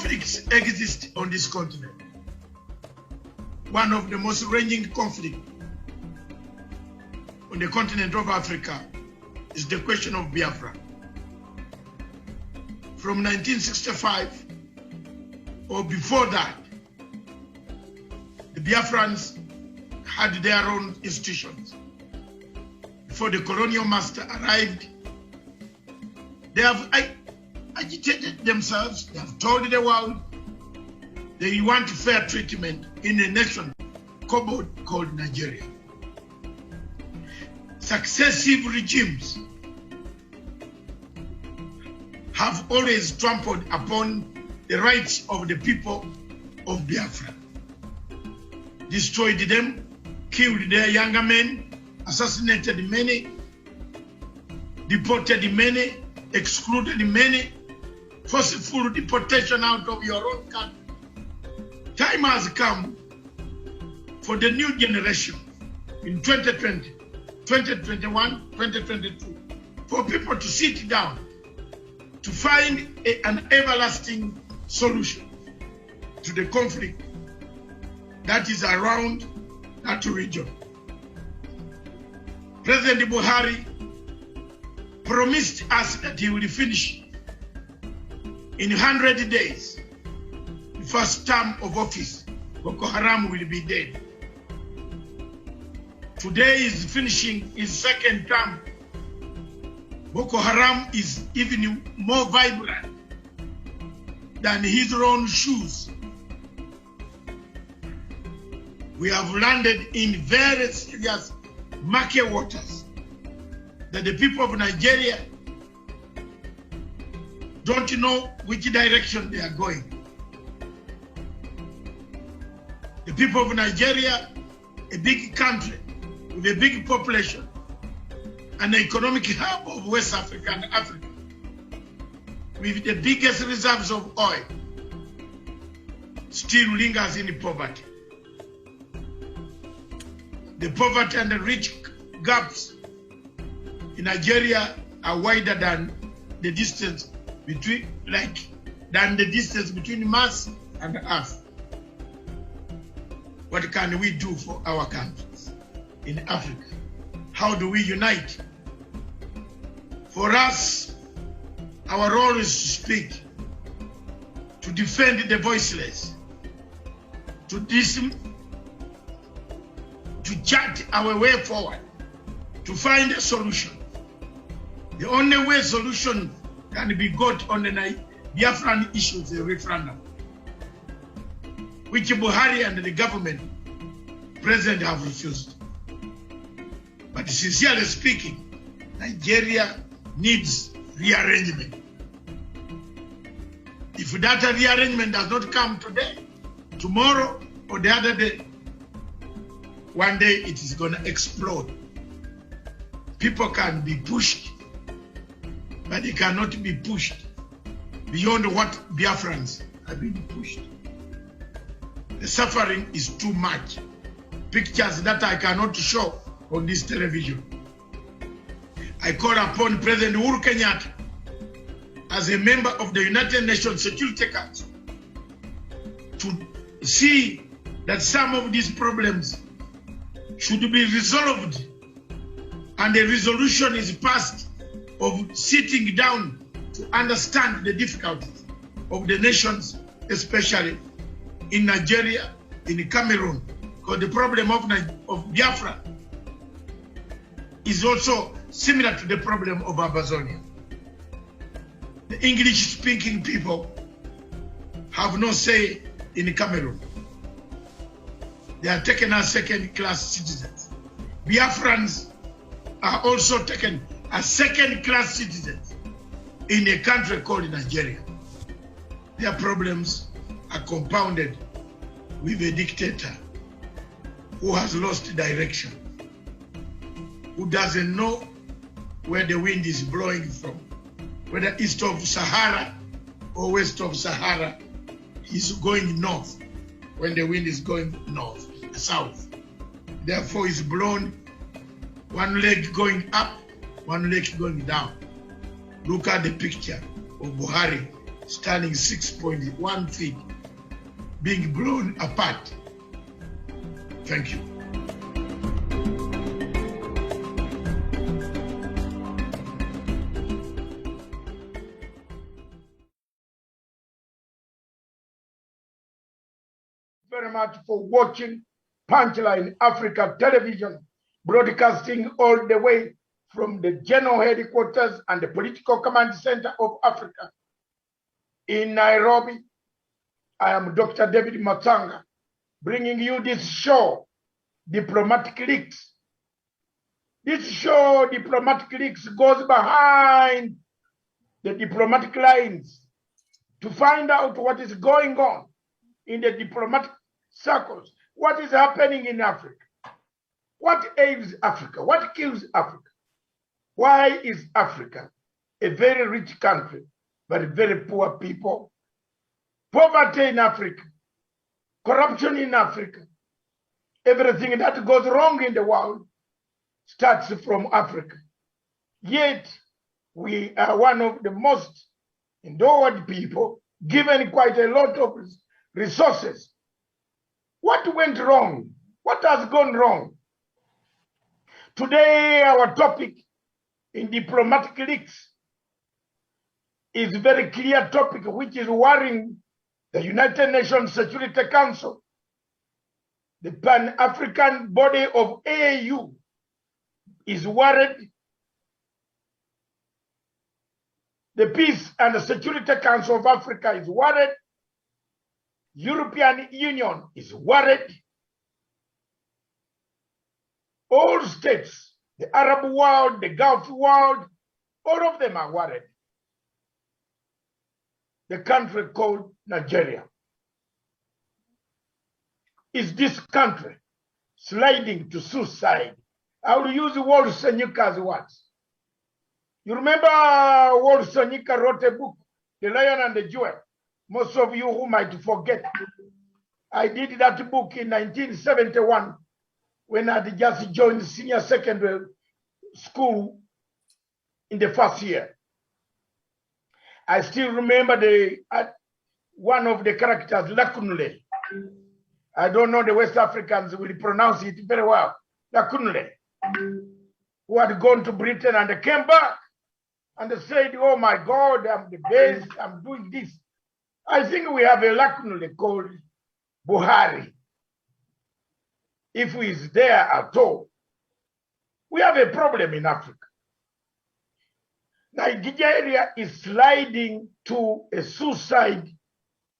conflicts exist on this continent. One of the most raging conflicts on the continent of Africa is the question of Biafra. From 1965 or before that, the Biafrans had their own institutions. Before the colonial master arrived, they have agitated themselves, they have told the world they want fair treatment in a nation called Nigeria. Successive regimes have always trampled upon the rights of the people of Biafra, destroyed them, killed their younger men, assassinated many, deported many, excluded many, forceful deportation out of your own country. Time has come for the new generation in 2020, 2021, 2022, for people to sit down to find an everlasting solution to the conflict that is around that region. President Buhari promised us that he will finish in 100 days, the first term of office. Boko Haram will be dead. Today is finishing his second term. Boko Haram is even more vibrant than his own shoes. We have landed in very serious murky waters that the people of Nigeria don't know which direction they are going. The people of Nigeria, a big country with a big population, an economic hub of West Africa and Africa, with the biggest reserves of oil, still lingers in poverty. The poverty and the rich gaps in Nigeria are wider than the distance between, Mars and Earth. What can we do for our countries in Africa? How do we unite? For us, our role is to speak, to defend the voiceless, to chart our way forward, to find a solution. The only way solution can be got on the Biafran issue is a referendum, which Buhari and the government president have refused. But sincerely speaking, Nigeria needs rearrangement. If that rearrangement does not come today, tomorrow, or the other day, one day it is going to explode. People can be pushed, but they cannot be pushed beyond what Biafrans have been pushed. The suffering is too much. Pictures that I cannot show on this television. I call upon President Uhuru Kenyatta as a member of the United Nations Security Council to see that some of these problems should be resolved and a resolution is passed of sitting down to understand the difficulties of the nations, especially in Nigeria, in Cameroon, because the problem of Biafra is also similar to the problem of Amazonia. The English-speaking people have no say in Cameroon. They are taken as second-class citizens. Biafrans are also taken as second-class citizens in a country called Nigeria. Their problems are compounded with a dictator who has lost direction, who doesn't know where the wind is blowing from, whether east of Sahara or west of Sahara. He's going north when the wind is going south. Therefore, it's blown one leg going up, one leg going down. Look at the picture of Buhari standing 6.1 feet, being blown apart. Thank you. Very much for watching Punchline Africa Television, broadcasting all the way from the General Headquarters and the Political Command Center of Africa in Nairobi. I am Dr. David Matsanga, bringing you this show, Diplomatic Leaks. This show, Diplomatic Leaks, goes behind the diplomatic lines to find out what is going on in the diplomatic circles, what is happening in Africa, what ails Africa, what kills Africa. Why is Africa a very rich country, but very poor people? Poverty in Africa, corruption in Africa, everything that goes wrong in the world starts from Africa. Yet, we are one of the most endowed people, given quite a lot of resources. What went wrong? What has gone wrong? Today, our topic in Diplomatic Leaks is a very clear topic which is worrying the United Nations Security Council, the Pan-African body of AU is worried. The Peace and the Security Council of Africa is worried. European Union is worried. All states, the Arab world, the Gulf world, all of them are worried. The country called Nigeria. Is this country sliding to suicide? I will use Walt Senyuka's words. You remember Walt Senyuka wrote a book, The Lion and the Jewel. Most of you who might forget. I did that book in 1971 when I had just joined senior secondary school in the first year. I still remember one of the characters, Lakunle. I don't know the West Africans will pronounce it very well. Lakunle, who had gone to Britain and came back and said, oh my God, I'm the best, I'm doing this. I think we have a Lakunle called Buhari. If he is there at all, we have a problem in Africa. Nigeria is sliding to a suicide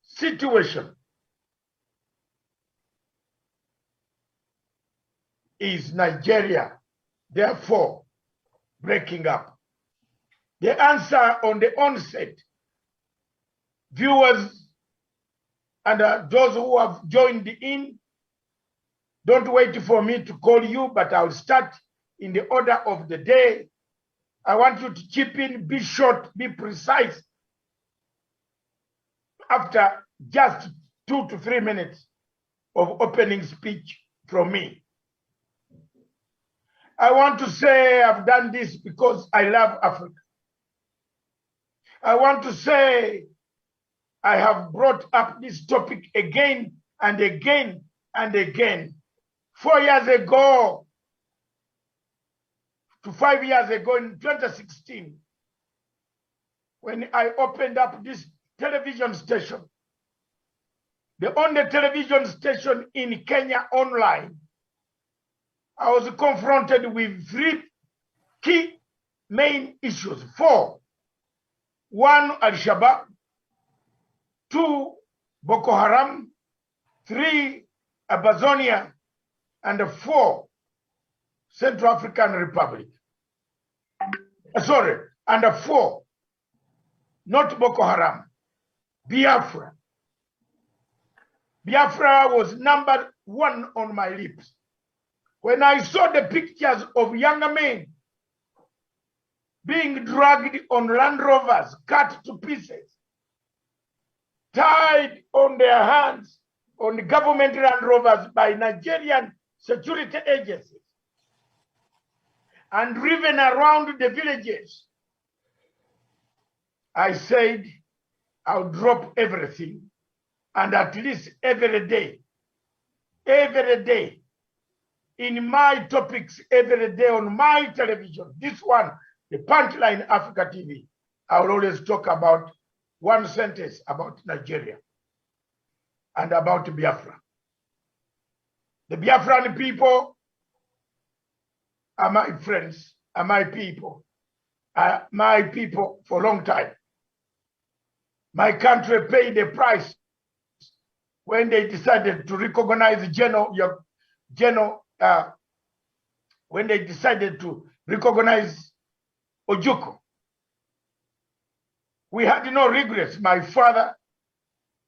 situation. Is Nigeria, therefore, breaking up? The answer on the onset, viewers and those who have joined in, don't wait for me to call you, but I'll start in the order of the day. I want you to chip in, be short, be precise. After just 2 to 3 minutes of opening speech from me. I want to say I've done this because I love Africa. I want to say I have brought up this topic again and again and again. 4 years ago to 5 years ago in 2016, when I opened up this television station, the only television station in Kenya online, I was confronted with 3 key main issues. 4. 1, Al-Shabaab. 2, Boko Haram. 3, Abazonia. And 4, Central African Republic. Sorry, and 4, not Boko Haram, Biafra. Biafra was number 1 on my lips. When I saw the pictures of young men being dragged on Land Rovers, cut to pieces, tied on their hands on the government Land Rovers by Nigerian security agencies, and driven around the villages, I said, I'll drop everything, and at least every day, in my topics, every day on my television, this one, the Punchline Africa TV, I will always talk about one sentence about Nigeria and about Biafra. The Biafran people are my friends, are my people for a long time. My country paid the price when they decided to recognize when they decided to recognize Ojukwu. We had no regrets. My father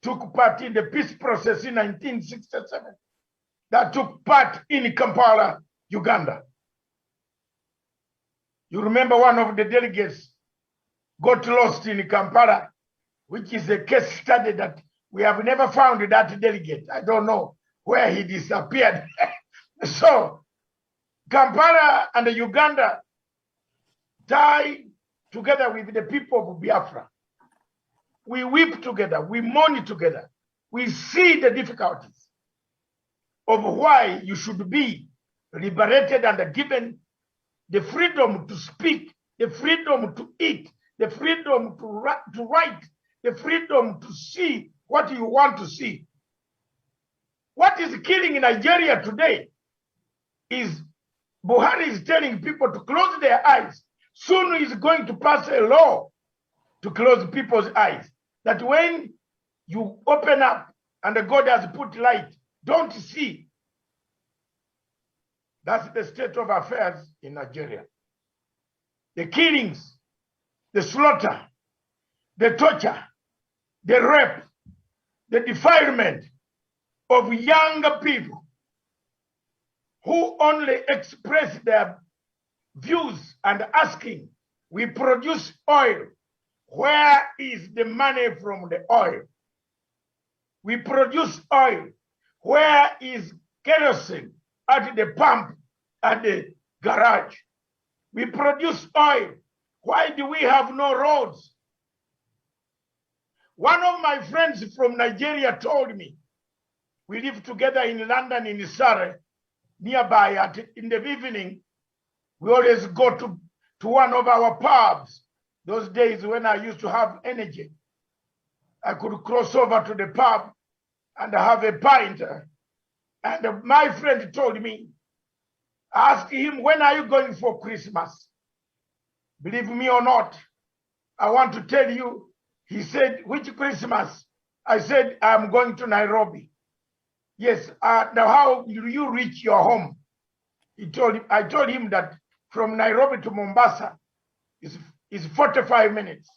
took part in the peace process in 1967 that took part in Kampala, Uganda. You remember one of the delegates got lost in Kampala, which is a case study that we have never found that delegate. I don't know where he disappeared. So Kampala and Uganda tied together with the people of Biafra. We weep together, we mourn together. We see the difficulties of why you should be liberated and given the freedom to speak, the freedom to eat, the freedom to write, the freedom to see what you want to see. What is killing Nigeria today is Buhari is telling people to close their eyes. Soon he's going to pass a law to close people's eyes. That when you open up and God has put light, don't see. That's the state of affairs in Nigeria. The killings, the slaughter, the torture, the rape, the defilement of young people who only express their views and asking, we produce oil. Where is the money from the oil? We produce oil. Where is kerosene at the pump, at the garage? We produce oil. Why do we have no roads? One of my friends from Nigeria told me, we live together in London, in Surrey, nearby. In the evening, we always go to one of our pubs. Those days when I used to have energy, I could cross over to the pub and have a pint. And my friend told me, I asked him, when are you going for Christmas? Believe me or not, I want to tell you, he said, which Christmas? I said, I'm going to Nairobi. Yes, now how will you reach your home? I told him that from Nairobi to Mombasa is 45 minutes.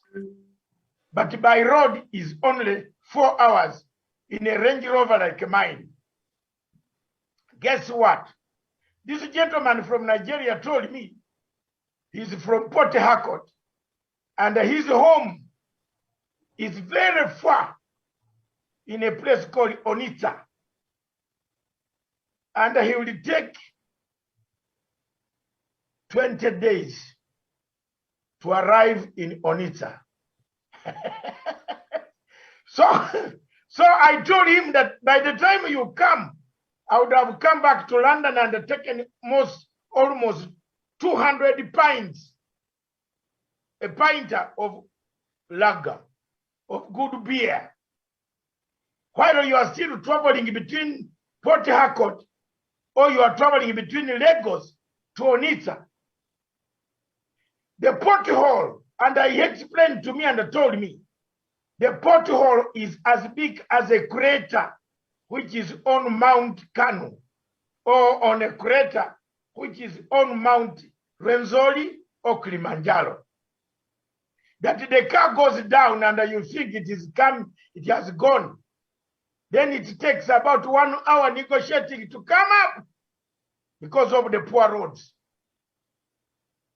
But by road is only 4 hours in a Range Rover like mine. Guess what? This gentleman from Nigeria told me he's from Port Harcourt and his home is very far in a place called Onitsha. And he will take 20 days to arrive in Onitsha. So I told him that by the time you come, I would have come back to London and taken almost 200 pints, a pint of lager, of good beer, while you are still traveling between Port Harcourt or you are traveling between Lagos to Onitsha. The pothole, and he explained to me and told me, the pothole is as big as a crater which is on Mount Kanu, or on a crater which is on Mount Renzori or Kilimanjaro. That the car goes down and you think it has gone. Then it takes about 1 hour negotiating to come up because of the poor roads.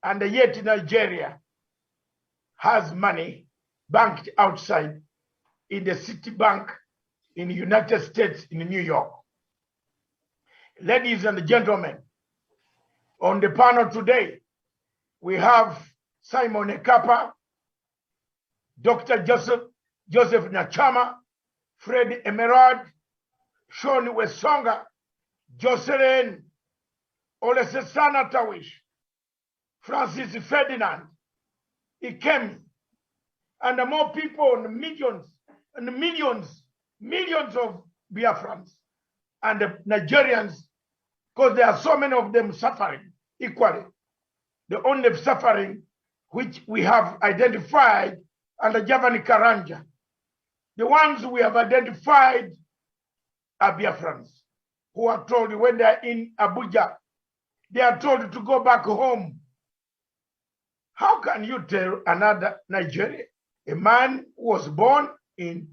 And yet Nigeria has money banked outside in the City Bank in the United States, in New York. Ladies and gentlemen, on the panel today, we have Simon Ekpa, Dr. Joseph Joseph Nyachama, Fred Emerald, Sean Wesonga, Jocelyn Olesesana Tawish, Francis Ferdinand, Ikemi, and more people, and millions of Biafrans and the Nigerians, because there are so many of them suffering equally. The only suffering which we have identified under Javani Karanja, the ones we have identified are Biafrans, who are told when they are in Abuja, they are told to go back home. How can you tell another Nigeria, a man who was born in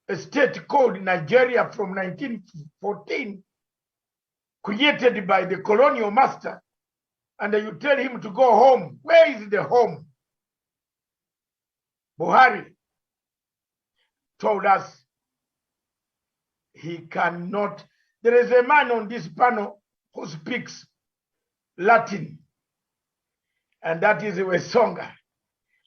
a state called Nigeria from 1914, created by the colonial master, and you tell him to go home? Where is the home? Buhari told us he cannot. There is a man on this panel who speaks Latin, and that is Wesonga.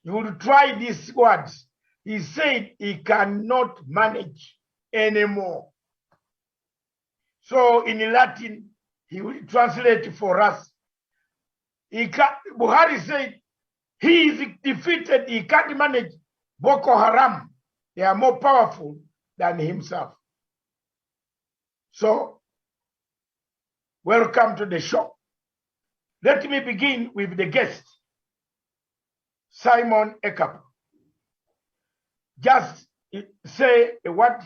You will try these words. He said he cannot manage anymore. So in Latin, he will translate for us. Buhari said he is defeated. He can't manage Boko Haram. They are more powerful than himself. So, welcome to the show. Let me begin with the guest, Simon Ekpa. Just say a word,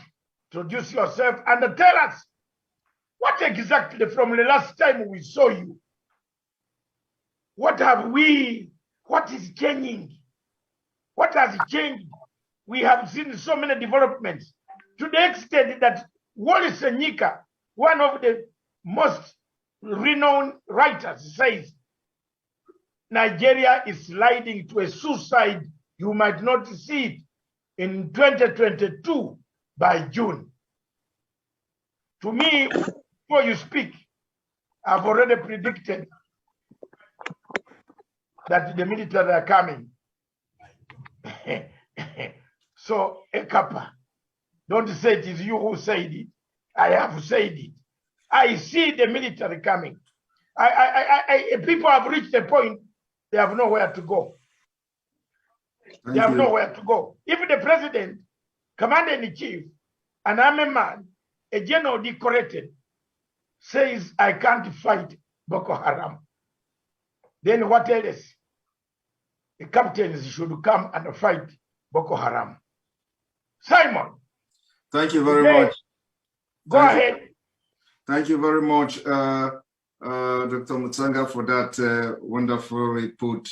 introduce yourself, and tell us what exactly from the last time we saw you. What is changing? What has changed? We have seen so many developments to the extent that Wallace Nyika, one of the most renowned writers, says Nigeria is sliding to a suicide. You might not see it in 2022 by June. To me, before you speak, I've already predicted that the military are coming. So, Ekpa, don't say it is you who said it. I have said it. I see the military coming. People have reached a point, they have nowhere to go. They have nowhere to go. If the president, commander-in-chief, an army man, a general decorated, says, I can't fight Boko Haram, then what else? The captains should come and fight Boko Haram. Simon. Thank you very much. Go ahead. Thank you very much, Dr. Matsanga, for that wonderfully put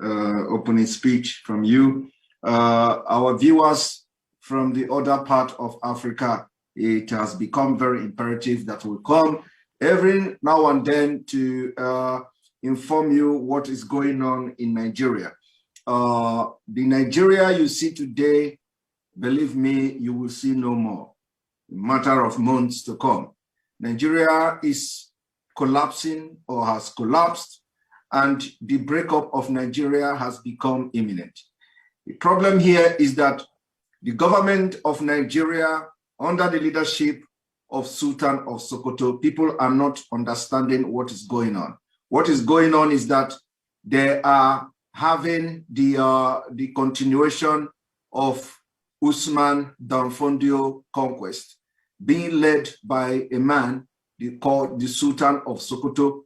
opening speech from you. Our viewers from the other part of Africa, it has become very imperative that we come every now and then to inform you what is going on in Nigeria. The Nigeria you see today, believe me, you will see no more. A matter of months to come. Nigeria is collapsing or has collapsed, and the breakup of Nigeria has become imminent. The problem here is that the government of Nigeria, under the leadership of Sultan of Sokoto, people are not understanding what is going on. What is going on is that they are having the continuation of Usman Danfodio conquest, being led by a man called the Sultan of Sokoto.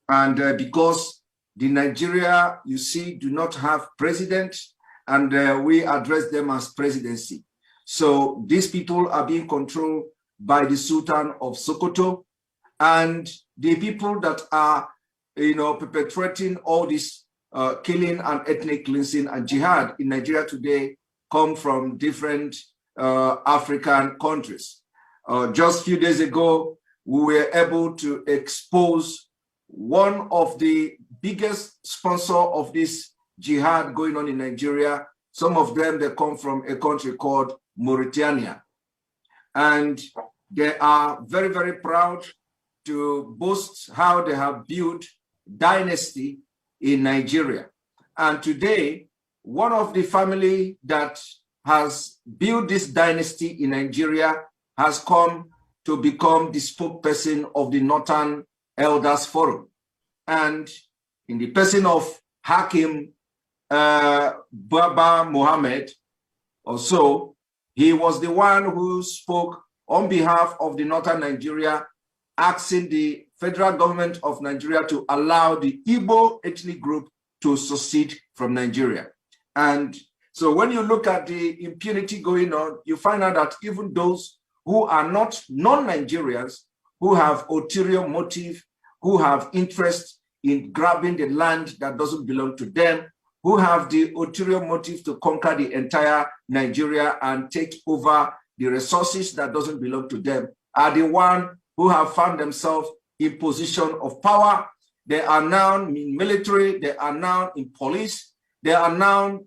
And because the Nigeria, you see, do not have president, and we address them as presidency. So these people are being controlled by the Sultan of Sokoto, and the people that are, perpetrating all this killing and ethnic cleansing and jihad in Nigeria today come from different African countries. Just a few days ago, we were able to expose one of the biggest sponsors of this jihad going on in Nigeria. Some of them, they come from a country called Mauritania. And they are very, very proud to boast how they have built dynasty in Nigeria. And today, one of the family that has built this dynasty in Nigeria, has come to become the spokesperson of the Northern Elders Forum. And in the person of Hakim Baba Mohammed, also, he was the one who spoke on behalf of the Northern Nigeria, asking the federal government of Nigeria to allow the Igbo ethnic group to secede from Nigeria. And so when you look at the impunity going on, you find out that even those who are not non-Nigerians, who have ulterior motive, who have interest in grabbing the land that doesn't belong to them, who have the ulterior motive to conquer the entire Nigeria and take over the resources that doesn't belong to them, are the ones who have found themselves in position of power. They are now in military, they are now in police, they are now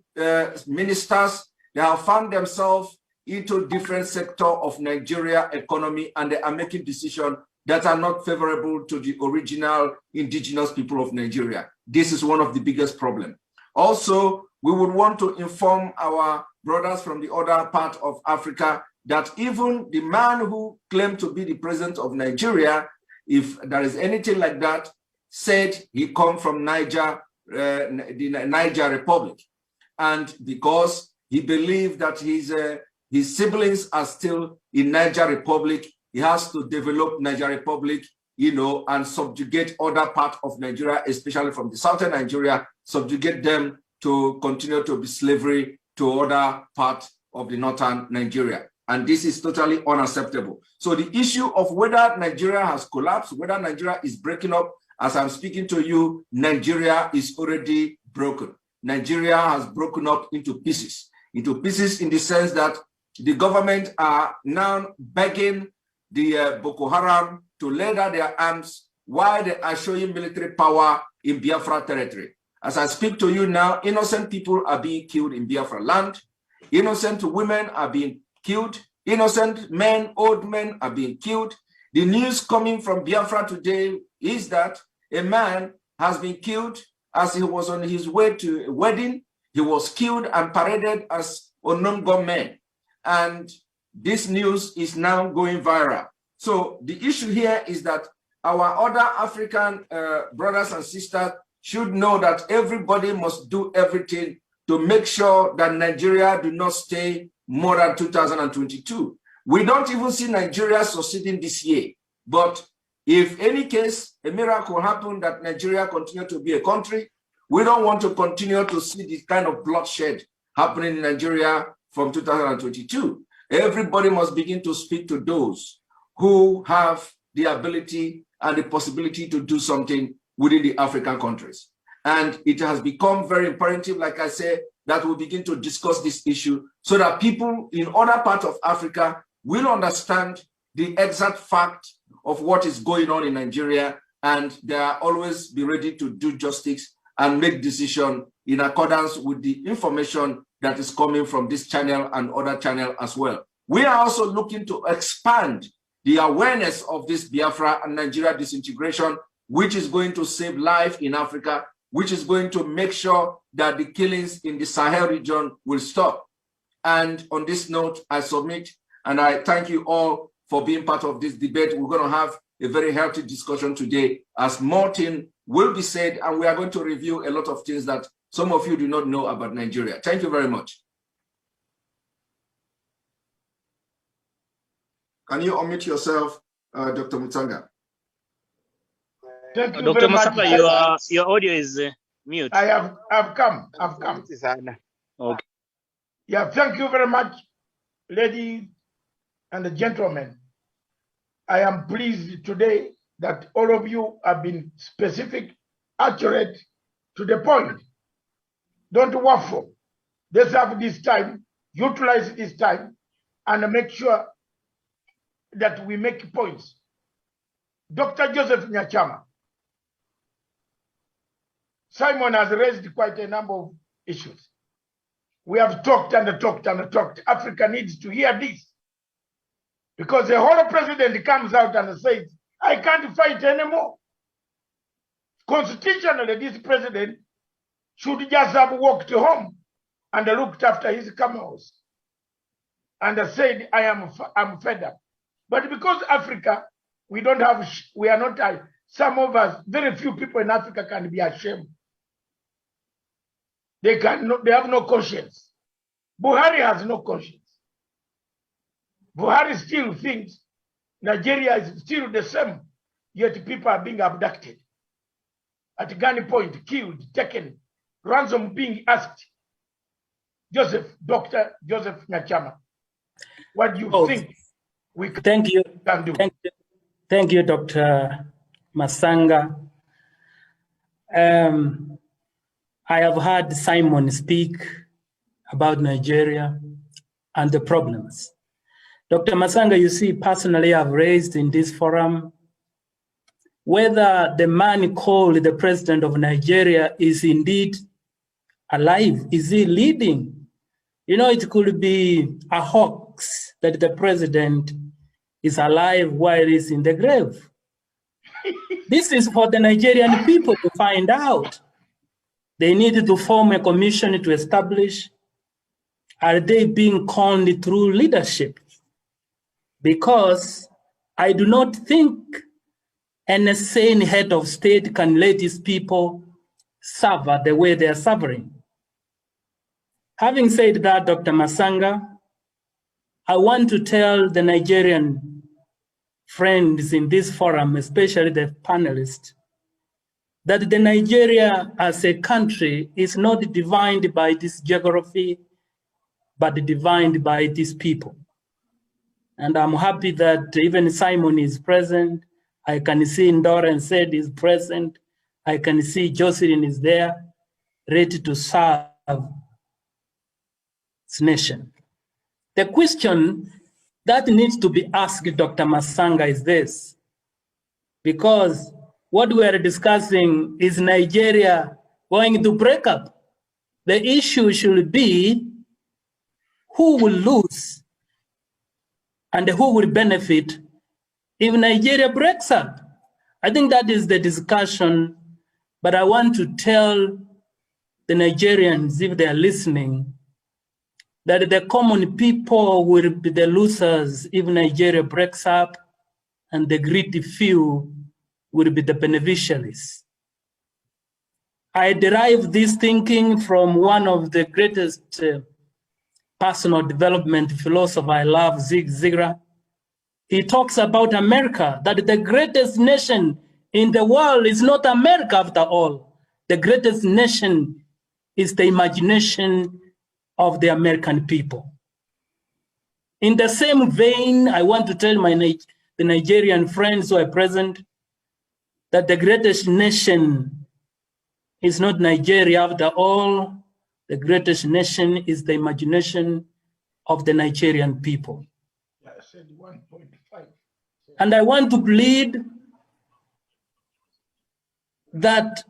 ministers. They have found themselves into different sectors of Nigeria economy, and they are making decisions that are not favorable to the original indigenous people of Nigeria. This is one of the biggest problems. Also, we would want to inform our brothers from the other part of Africa that even the man who claimed to be the president of Nigeria, if there is anything like that, said he come from Niger, the Niger Republic. And because he believed that his siblings are still in Niger Republic, he has to develop Niger Republic, you know, and subjugate other parts of Nigeria, especially from the southern Nigeria, subjugate them to continue to be slavery to other parts of the northern Nigeria. And this is totally unacceptable. So the issue of whether Nigeria has collapsed, whether Nigeria is breaking up, as I'm speaking to you, Nigeria is already broken. Nigeria has broken up into pieces in the sense that the government are now begging the Boko Haram to lay down their arms while they are showing military power in Biafra territory. As I speak to you now, innocent people are being killed in Biafra land. Innocent women are being killed. Innocent men, old men are being killed. The news coming from Biafra today is that a man has been killed as he was on his way to a wedding. He was killed and paraded as unknown gunmen. And this news is now going viral. So the issue here is that our other African brothers and sisters should know that everybody must do everything to make sure that Nigeria do not stay more than 2022. We don't even see Nigeria succeeding this year. But if any case, a miracle happened that Nigeria continue to be a country, we don't want to continue to see this kind of bloodshed happening in Nigeria from 2022. Everybody must begin to speak to those who have the ability and the possibility to do something within the African countries. And it has become very imperative, like I said, that we begin to discuss this issue so that people in other parts of Africa will understand the exact fact of what is going on in Nigeria, and they are always be ready to do justice and make decisions in accordance with the information that is coming from this channel and other channels as well. We are also looking to expand the awareness of this Biafra and Nigeria disintegration, which is going to save life in Africa, which is going to make sure that the killings in the Sahel region will stop. And on this note, I submit, and I thank you all for being part of this debate. We're going to have a very healthy discussion today, as more things will be said, and we are going to review a lot of things that some of you do not know about Nigeria. Thank you very much. Can you unmute yourself, Dr. Matsanga? Thank you Dr. Matsanga, your audio is mute. I've come. Okay. Yeah, thank you very much, ladies and gentlemen. I am pleased today that all of you have been specific, accurate, to the point. Don't waffle. Let's have this time, utilize this time, and make sure that we make points. Dr. Joseph Nyachama, Simon has raised quite a number of issues. We have talked and talked and talked. Africa needs to hear this. Because the whole president comes out and says, I can't fight anymore. Constitutionally, this president should just have walked home and looked after his camels and said, I'm fed up. But because Africa, we don't have, we are not, some of us, very few people in Africa can be ashamed. They have no conscience. Buhari has no conscience. Buhari still thinks Nigeria is still the same, yet people are being abducted. At gunpoint, killed, taken, ransom being asked. Dr. Joseph Nyachama, what do you think we can do? Thank you, Dr. Matsanga. I have heard Simon speak about Nigeria and the problems. Dr. Matsanga, you see, personally, I've raised in this forum whether the man called the president of Nigeria is indeed alive. Is he leading? You know, it could be a hoax that the president is alive while he's in the grave. This is for the Nigerian people to find out. They needed to form a commission to establish, are they being conned through leadership? Because I do not think an insane head of state can let his people suffer the way they are suffering. Having said that, Dr. Matsanga, I want to tell the Nigerian friends in this forum, especially the panelists, that the Nigeria as a country is not defined by this geography, but defined by these people. And I'm happy that even Simon is present. I can see Ndoran said is present. I can see Jocelyn is there, ready to serve this nation. The question that needs to be asked, Dr. Matsanga, is this, because what we are discussing is Nigeria going to break up. The issue should be who will lose and who will benefit if Nigeria breaks up. I think that is the discussion, but I want to tell the Nigerians, if they are listening, that the common people will be the losers if Nigeria breaks up, and the greedy few will be the beneficiaries. I derive this thinking from one of the greatest personal development philosopher I love, Zig Ziglar. He talks about America, that the greatest nation in the world is not America after all. The greatest nation is the imagination of the American people. In the same vein, I want to tell the Nigerian friends who are present that the greatest nation is not Nigeria after all. The greatest nation is the imagination of the Nigerian people. Yeah, I said 1.5. And I want to plead that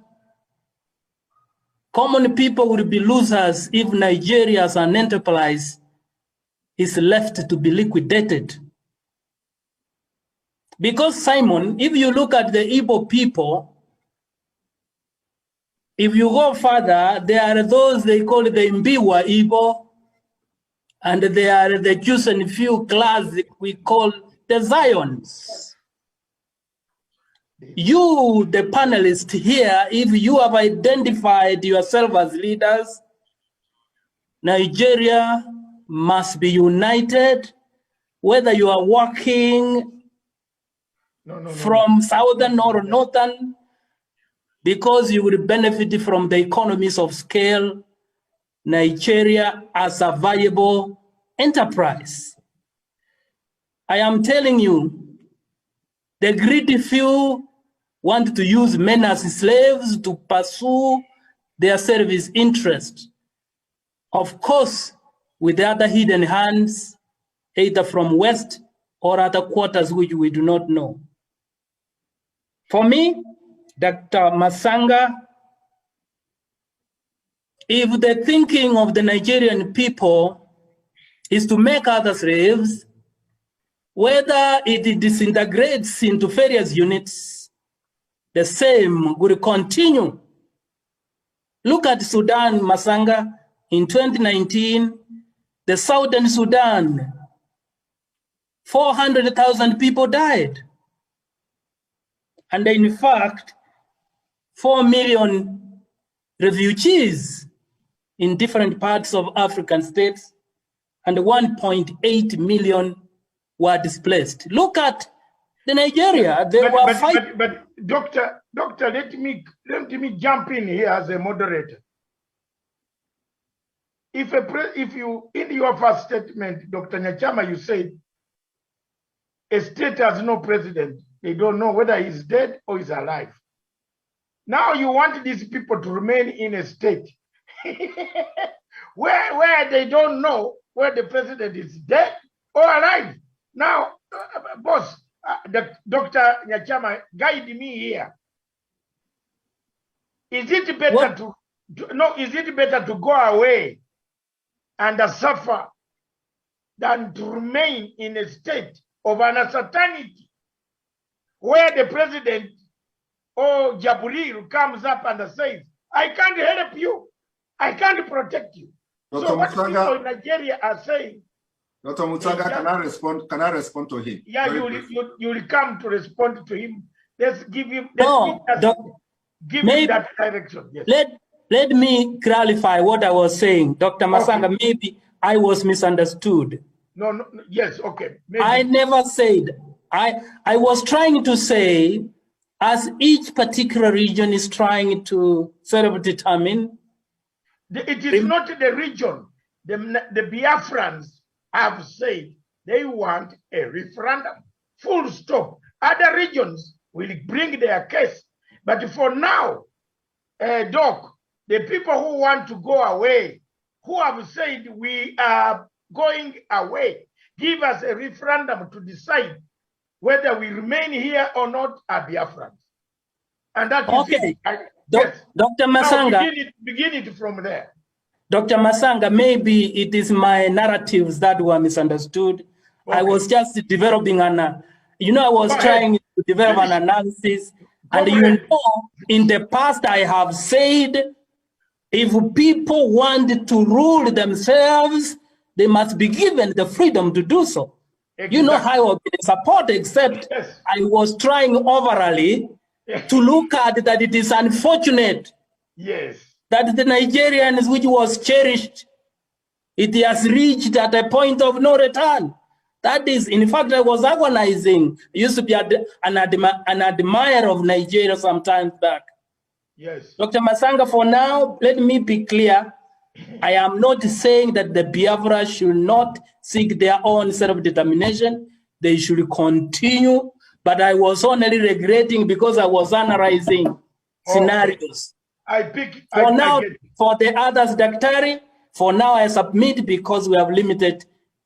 common people will be losers if Nigeria as an enterprise is left to be liquidated. Because Simon, if you look at the Igbo people, if you go further, there are those they call the Mbiwa Igbo, and there are the chosen few class we call the Zions. You, the panelists here, if you have identified yourself as leaders, Nigeria must be united, whether you are working from southern or northern, because you will benefit from the economies of scale, Nigeria as a viable enterprise. I am telling you, the greedy few want to use men as slaves to pursue their service interest. Of course, with the other hidden hands, either from West or other quarters which we do not know. For me, Dr. Matsanga, if the thinking of the Nigerian people is to make others slaves, whether it disintegrates into various units, the same will continue. Look at Sudan, Matsanga, in 2019, the Southern Sudan, 400,000 people died. And in fact, 4 million refugees in different parts of African states, and 1.8 million were displaced. Look at the Nigeria. But doctor, let me jump in here as a moderator. If you, in your first statement, Dr. Nyachama, you said a state has no president. They don't know whether he's dead or he's alive. Now you want these people to remain in a state where they don't know whether the president is dead or alive. Now, boss, Dr. Nyachama, guide me here. Is it better is it better to go away and suffer than to remain in a state of uncertainty where the president or Jaburil comes up and says, I can't help you, I can't protect you. Dr. So what Matsanga, people in Nigeria are saying, Dr. Matsanga, can I respond to him? Yeah, you will come to respond to him. Let's give him, give him that direction. Yes. Let me clarify what I was saying. Dr. Matsanga, okay. Maybe I was misunderstood. No, yes, okay. Maybe. I never said, I was trying to say, as each particular region is trying to self-determine. It is not the region. The Biafrans have said they want a referendum. Full stop. Other regions will bring their case. But for now, Doc, the people who want to go away, who have said we are going away, give us a referendum to decide whether we remain here or not, are Biafrans. And that is okay. Yes. Dr. Matsanga, begin it from there. Dr. Matsanga, maybe it is my narratives that were misunderstood. Okay. I was just developing I was trying to develop an analysis. And in the past, I have said, if people want to rule themselves, they must be given the freedom to do so. Exactly. You know how I was in support, except yes. I was trying overally to look at that it is unfortunate yes. that the Nigerians, which was cherished, it has reached at a point of no return. That is, in fact, I was agonizing. I used to be an admirer of Nigeria sometimes back. Yes. Dr. Matsanga, for now, let me be clear. I am not saying that the Biafra should not seek their own self-determination. They should continue. But I was only regretting because I was analyzing scenarios. For the others, Daktari, for now I submit because we have limited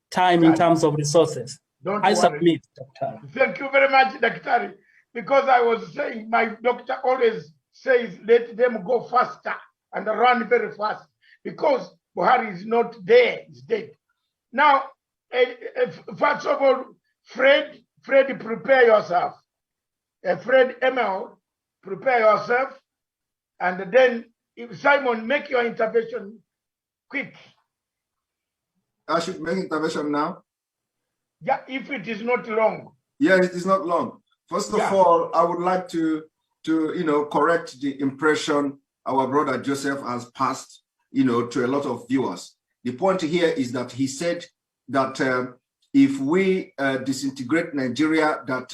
time in terms of resources. I submit, Daktari. Thank you very much, Daktari. Because I was saying, my doctor always says, let them go faster and run very fast. Because Buhari is not there, he's dead. Now, first of all, Fred, prepare yourself. Fred Emil, prepare yourself. And then, Simon, make your intervention quick. I should make intervention now? Yeah, if it is not long. Yeah, it is not long. First of all, I would like to correct the impression our brother Joseph has passed, to a lot of viewers. The point here is that he said that if we disintegrate Nigeria, that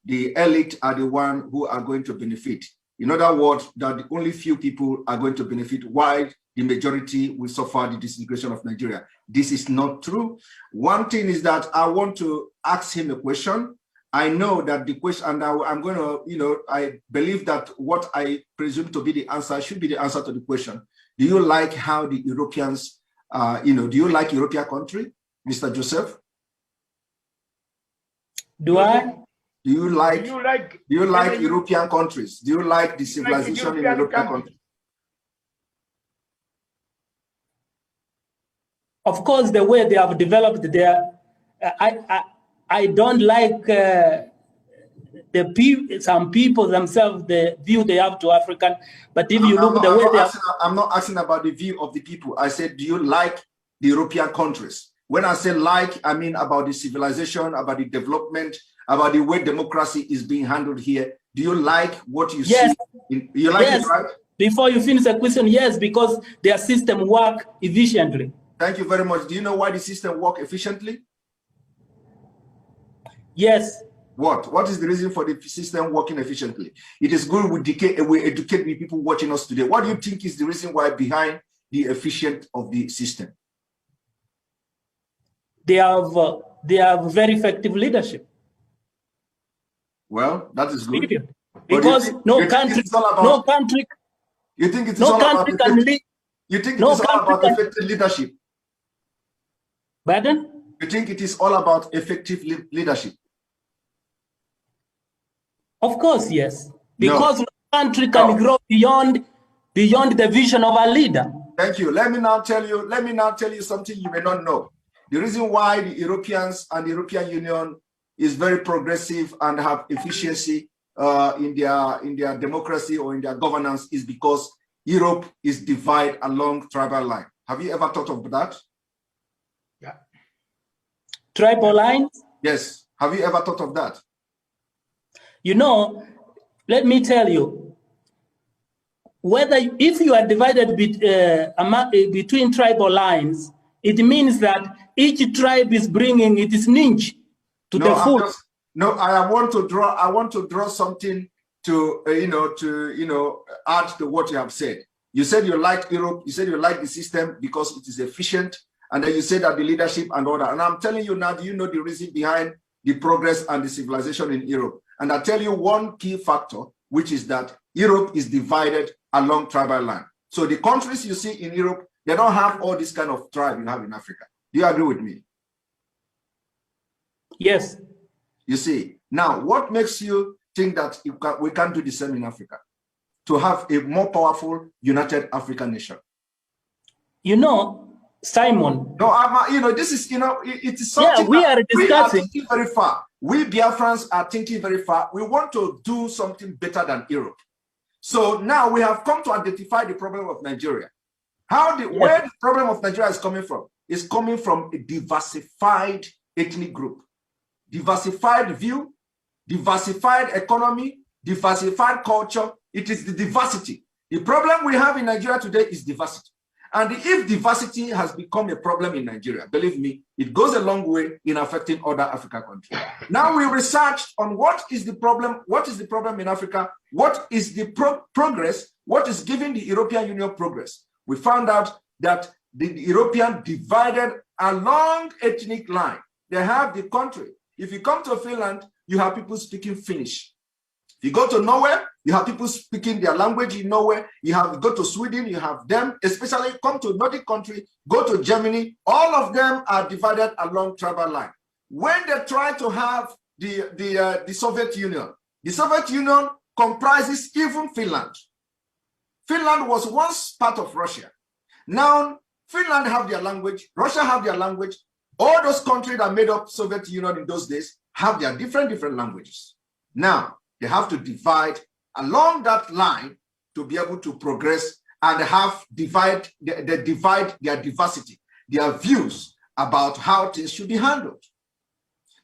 the elite are the one who are going to benefit. In other words, that the only few people are going to benefit while the majority will suffer the disintegration of Nigeria. This is not true. One thing is that I want to ask him a question. I know that the question, and I'm going to, I believe that what I presume to be the answer should be the answer to the question. Do you like how the Europeans, do you like European country, Mr. Joseph? Do I? Do you like European countries? Do you like the civilization in European countries? Of course, the way they have developed there, I don't like some people themselves, the view they have to African. But if you look at the way they have, I'm not asking about the view of the people. I said, do you like the European countries? When I say like, I mean about the civilization, about the development, about the way democracy is being handled here. Do you like what you see? You like it, right? Before you finish the question, yes, because their system work efficiently. Thank you very much. Do you know why the system work efficiently? Yes. What is the reason for the system working efficiently? It is good we educate the people watching us today. What do you think is the reason why behind the efficiency of the system? They have very effective leadership. Well, that is good. Period. Because no country. You think it is all about effective leadership? Pardon? You think it is all about effective leadership? Of course, yes. Because no country can grow beyond the vision of a leader. Thank you. Let me now tell you something you may not know. The reason why the Europeans and the European Union is very progressive and have efficiency in their democracy or in their governance is because Europe is divided along tribal line. Have you ever thought of that? Yeah. Tribal lines? Yes. Have you ever thought of that? You know, let me tell you, if you are divided between tribal lines, it means that each tribe is bringing its niche to the full. I want to draw something to add to what you have said. You said you like Europe. You said you like the system because it is efficient, and then you said that the leadership and all that. And I'm telling you now, do you know the reason behind the progress and the civilization in Europe? And I tell you one key factor, which is that Europe is divided along tribal line. So the countries you see in Europe, they don't have all this kind of tribe you have in Africa. Do you agree with me? Yes. You see, now what makes you think that we can't do the same in Africa to have a more powerful, united African nation? You know, Simon. No, this is, it is something we are discussing. We are thinking very far. We Biafrans are thinking very far. We want to do something better than Europe. So now we have come to identify the problem of Nigeria. Where the problem of Nigeria is coming from? It's coming from a diversified ethnic group, diversified view, diversified economy, diversified culture. It is the diversity. The problem we have in Nigeria today is diversity. And if diversity has become a problem in Nigeria, believe me, it goes a long way in affecting other African countries. Now we researched on what is the problem in Africa, what is the progress, what is giving the European Union progress. We found out that the European divided along ethnic line. They have the country. If you come to Finland, you have people speaking Finnish. If you go to Norway, you have people speaking their language in Norway. You go to Sweden, you have them, especially come to Nordic country, go to Germany, all of them are divided along tribal line. When they try to have the Soviet Union comprises even Finland. Finland was once part of Russia. Now, Finland have their language, Russia have their language. All those countries that made up Soviet Union in those days have their different languages. Now, they have to divide along that line to be able to progress and divide their diversity, their views about how things should be handled.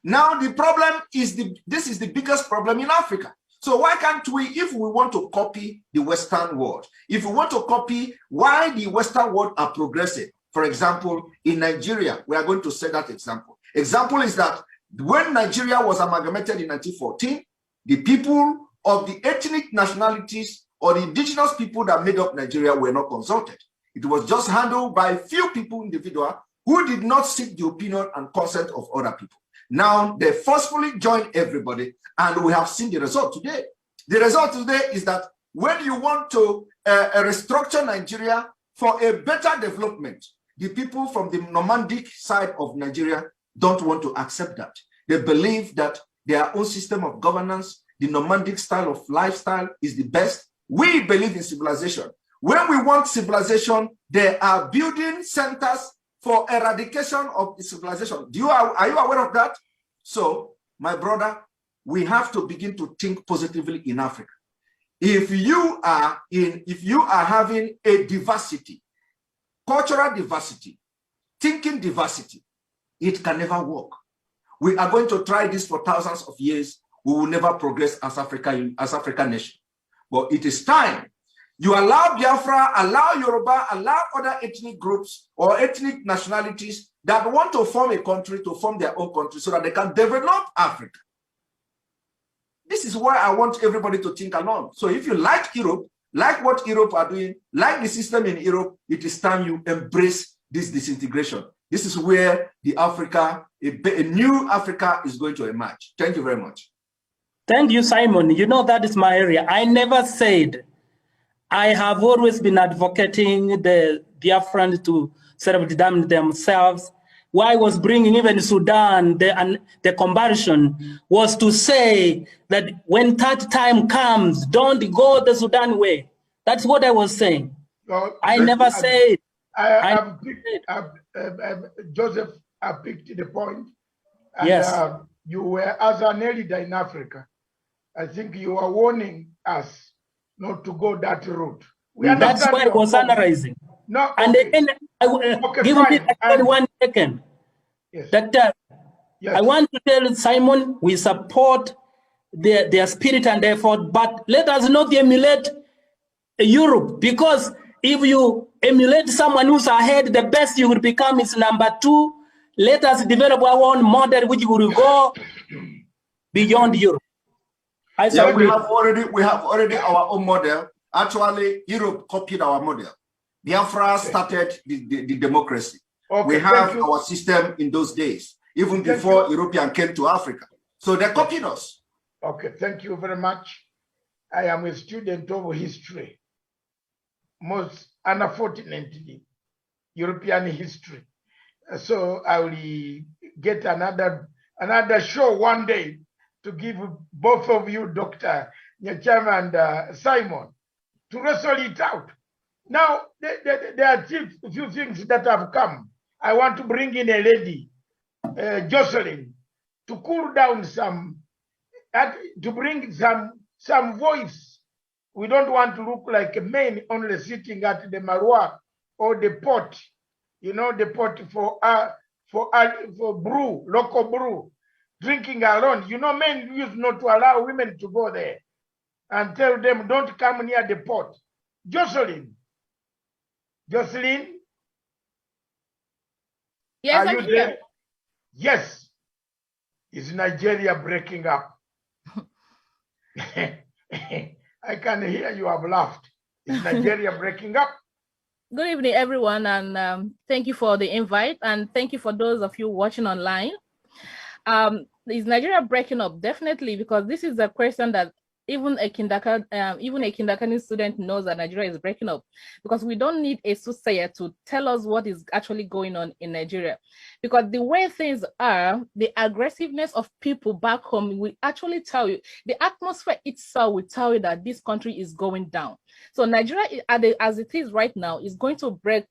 Now, the problem is this is the biggest problem in Africa. So why can't we, if we want to copy the Western world, if we want to copy why the Western world are progressive, for example, in Nigeria, we are going to set that example. Example is that when Nigeria was amalgamated in 1914, the people of the ethnic nationalities or the indigenous people that made up Nigeria were not consulted. It was just handled by few people, individuals, who did not seek the opinion and consent of other people. Now they forcefully joined everybody, and we have seen the result today. The result today is that when you want to restructure Nigeria for a better development, the people from the nomadic side of Nigeria don't want to accept that. They believe that their own system of governance, the nomadic style of lifestyle is the best. We believe in civilization. When we want civilization, they are building centers for eradication of the civilization. Are you aware of that? So, my brother, we have to begin to think positively in Africa. If you are having a diversity, cultural diversity, thinking diversity, It can never work. We are going to try this for thousands of years. We will never progress as African nation. But it is time. You allow Biafra, allow Yoruba, allow other ethnic groups or ethnic nationalities that want to form a country to form their own country so that they can develop Africa. This is why I want everybody to think along. So if you like Europe, like what Europe are doing, like the system in Europe, it is time you embrace this disintegration. This is where the Africa, a new Africa is going to emerge. Thank you very much. Thank you, Simon. You know, that is my area. I never said, I have always been advocating the Biafrans to self-determine themselves. Why I was bringing even Sudan, the conversion was to say that when that time comes, don't go the Sudan way. That's what I was saying. Well, I never said. Joseph, I picked the point. And, yes. You were, as an leader in Africa, I think you are warning us not to go that route. That's why I was analyzing. No, and okay. again, give me 1 second. Yes. Doctor, yes. I want to tell Simon, we support their spirit and effort, but let us not emulate Europe, because if you emulate someone who's ahead, the best you will become is number 2. Let us develop our own model, which will go beyond Europe. Yeah, we have already our own model. Actually, Europe copied our model. Biafra started the democracy. Okay, we have our system in those days, even before Europeans came to Africa. So they copied us. Okay, thank you very much. I am a student of history, most unfortunately, European history. So I will get another show one day to give both of you, Dr. Nyachama and Simon, to wrestle it out. Now, there are a few things that have come. I want to bring in a lady, Jocelyn, to cool down to bring some voice. We don't want to look like men only sitting at the marwa or the pot, you know, the pot for brew, local brew, drinking alone. You know, men used not to allow women to go there and tell them, don't come near the pot. Jocelyn. Jocelyn? Yes, are you there? Yes. Is Nigeria breaking up? I can hear you have laughed. Is Nigeria breaking up? Good evening, everyone, and thank you for the invite, and thank you for those of you watching online. Is Nigeria breaking up? Definitely, because this is a question that even a kindergarten student knows that Nigeria is breaking up, because we don't need a soothsayer to tell us what is actually going on in Nigeria. Because the way things are, the aggressiveness of people back home will actually tell you, the atmosphere itself will tell you that this country is going down. So Nigeria, as it is right now, is going to break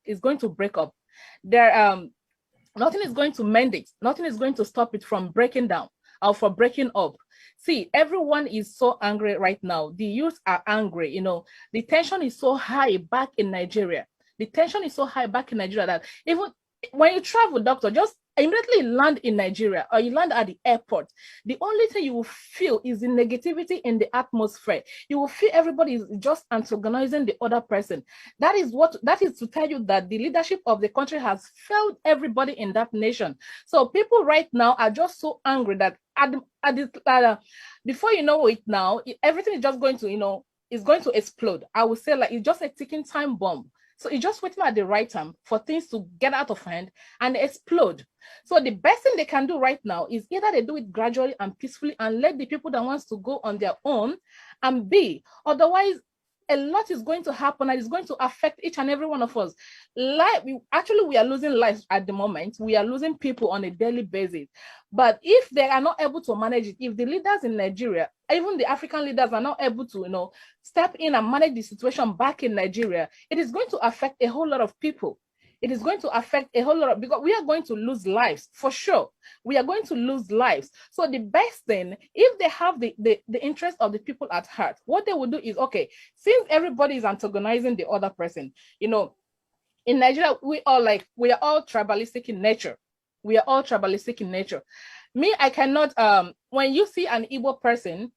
up. Nothing is going to mend it. Nothing is going to stop it from breaking down or from breaking up. See, everyone is so angry right now. The youth are angry. You know, the tension is so high back in Nigeria. The tension is so high back in Nigeria that even when you travel, doctor, just immediately land in Nigeria or you land at the airport, the only thing you will feel is the negativity in the atmosphere. You will feel everybody is just antagonizing the other person. That is to tell you that the leadership of the country has failed everybody in that nation. So people right now are just so angry that before you know it now, everything is just going to, is going to explode. I would say like it's just a ticking time bomb. So it's just waiting at the right time for things to get out of hand and explode. So the best thing they can do right now is either they do it gradually and peacefully and let the people that wants to go on their own and be. Otherwise, a lot is going to happen and it's going to affect each and every one of us. We are losing lives at the moment. We are losing people on a daily basis. But if they are not able to manage it, if the leaders in Nigeria, even the African leaders are not able to, step in and manage the situation back in Nigeria, it is going to affect a whole lot of people. It is going to affect a whole lot of, because we are going to lose lives for sure. We are going to lose lives. So the best thing, if they have the interest of the people at heart, what they will do is, okay, since everybody is antagonizing the other person, in Nigeria, we are all tribalistic in nature. We are all tribalistic in nature. Me, I cannot, when you see an Igbo person,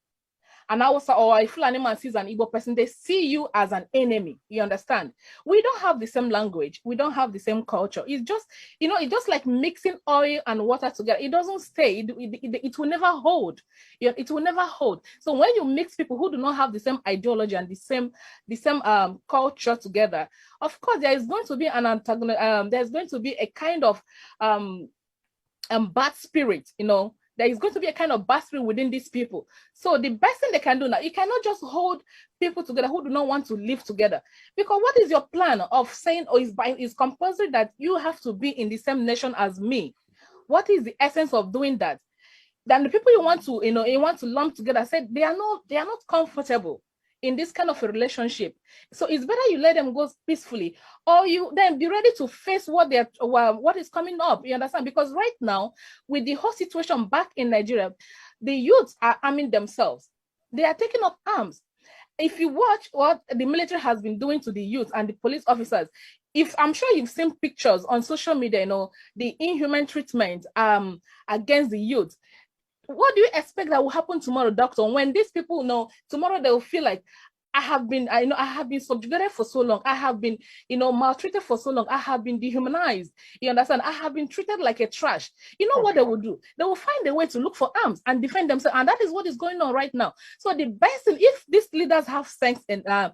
and also, or if Fulani man sees an Igbo person, they see you as an enemy. You understand? We don't have the same language. We don't have the same culture. It's just, you know, it's just like mixing oil and water together. It doesn't stay. It will never hold. It will never hold. So when you mix people who do not have the same ideology and the same culture together, of course, there is going to be an antagonism. There's going to be a kind of bad spirit, you know. There is going to be a kind of bad spirit within these people. So the best thing they can do now, you cannot just hold people together who do not want to live together. Because what is your plan of saying, oh, it's compulsory that you have to be in the same nation as me? What is the essence of doing that? Then the people you want to lump together said they are not comfortable in this kind of a relationship. So it's better you let them go peacefully, or you then be ready to face what is coming up. You understand? Because right now, with the whole situation back in Nigeria, the youths are arming themselves. They are taking up arms. If you watch what the military has been doing to the youth and the police officers, I'm sure you've seen pictures on social media, you know, the inhuman treatment against the youth. What do you expect that will happen tomorrow, doctor? When these people know tomorrow, they will feel like I have been subjugated for so long. I have been, maltreated for so long. I have been dehumanized. You understand? I have been treated like a trash. You know what they will do? They will find a way to look for arms and defend themselves. And that is what is going on right now. So the best thing, if these leaders have sense enough,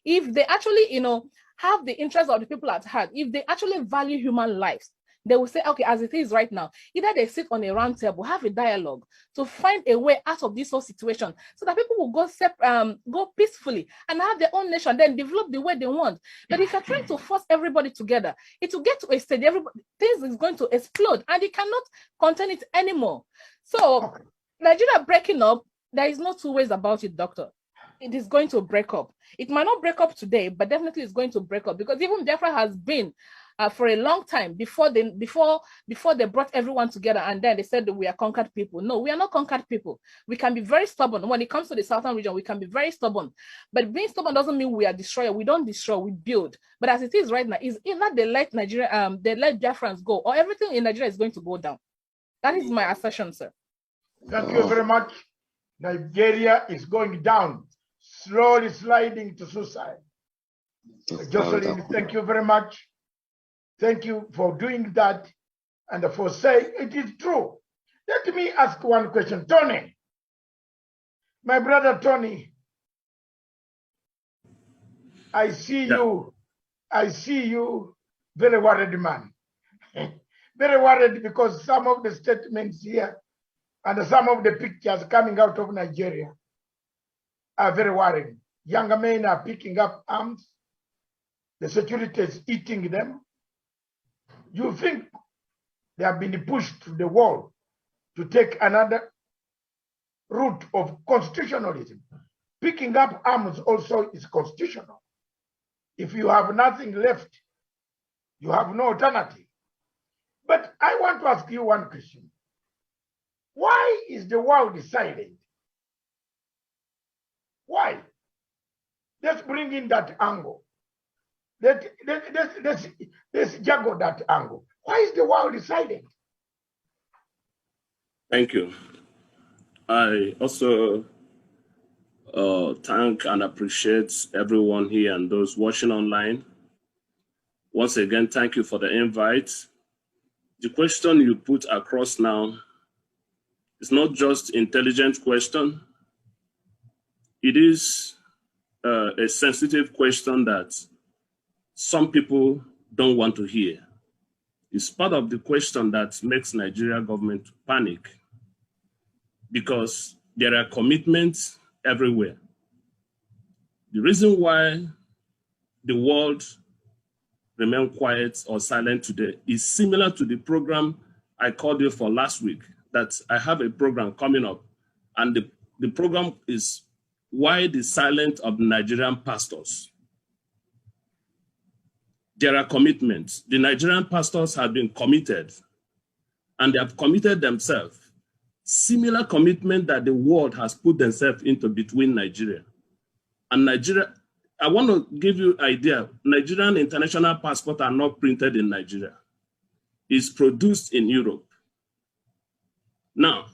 if they actually, have the interest of the people at heart, if they actually value human lives, they will say, okay, as it is right now, either they sit on a round table, have a dialogue to find a way out of this whole situation so that people will go peacefully and have their own nation, then develop the way they want. But if you're trying to force everybody together, it will get to a stage, things is going to explode and you cannot contain it anymore. So Nigeria breaking up, there is no two ways about it, doctor. It is going to break up. It might not break up today, but definitely it's going to break up, because even Biafra has been for a long time before they brought everyone together and then they said that we are conquered people. No, we are not conquered people. We can be very stubborn. When it comes to the southern region, we can be very stubborn. But being stubborn doesn't mean we are destroyer. We don't destroy, we build. But as it is right now, is either they let Nigeria, they let Biafrans go, or everything in Nigeria is going to go down. That is my assertion, sir. Thank you very much. Nigeria is going down, slowly sliding to suicide. Jocelyn, thank you very much. Thank you for doing that and for saying it is true. Let me ask one question. Tony, my brother Tony, I see you very worried man. Very worried because some of the statements here and some of the pictures coming out of Nigeria are very worrying. Younger men are picking up arms. The security is eating them. You think they have been pushed to the wall to take another route of constitutionalism. Picking up arms also is constitutional. If you have nothing left, you have no alternative. But I want to ask you one question. Why is the world silent? Why? Let's bring in that angle. Let's juggle that angle. Why is the world silent? Thank you. I also thank and appreciate everyone here and those watching online. Once again, thank you for the invite. The question you put across now is not just intelligent question. It is a sensitive question that some people don't want to hear. It's part of the question that makes Nigeria government panic, because there are commitments everywhere. The reason why the world remain quiet or silent today is similar to the program I called you for last week, that I have a program coming up, and the program is Why the Silence of the Nigerian Pastors. There are commitments. The Nigerian pastors have been committed, and they have committed themselves. Similar commitment that the world has put themselves into between Nigeria. And Nigeria, I want to give you an idea. Nigerian international passports are not printed in Nigeria. is produced in Europe. Now,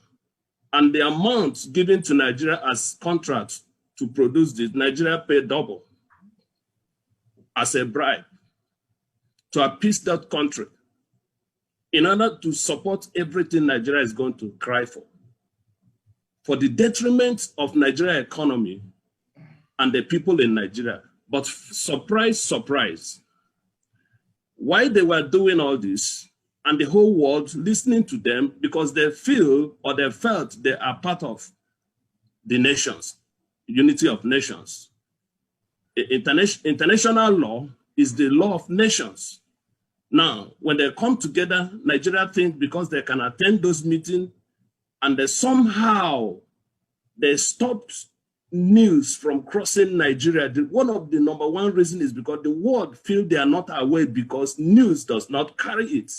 and the amount given to Nigeria as contract to produce this, Nigeria paid double as a bribe to appease that country in order to support everything Nigeria is going to cry for the detriment of Nigeria economy and the people in Nigeria. But surprise, surprise, why they were doing all this and the whole world listening to them, because they feel or they felt they are part of the nations, unity of nations. International law is the law of nations. Now, when they come together, Nigeria think because they can attend those meetings and they somehow they stopped news from crossing Nigeria. One of the number one reasons is because the world feel they are not aware because news does not carry it.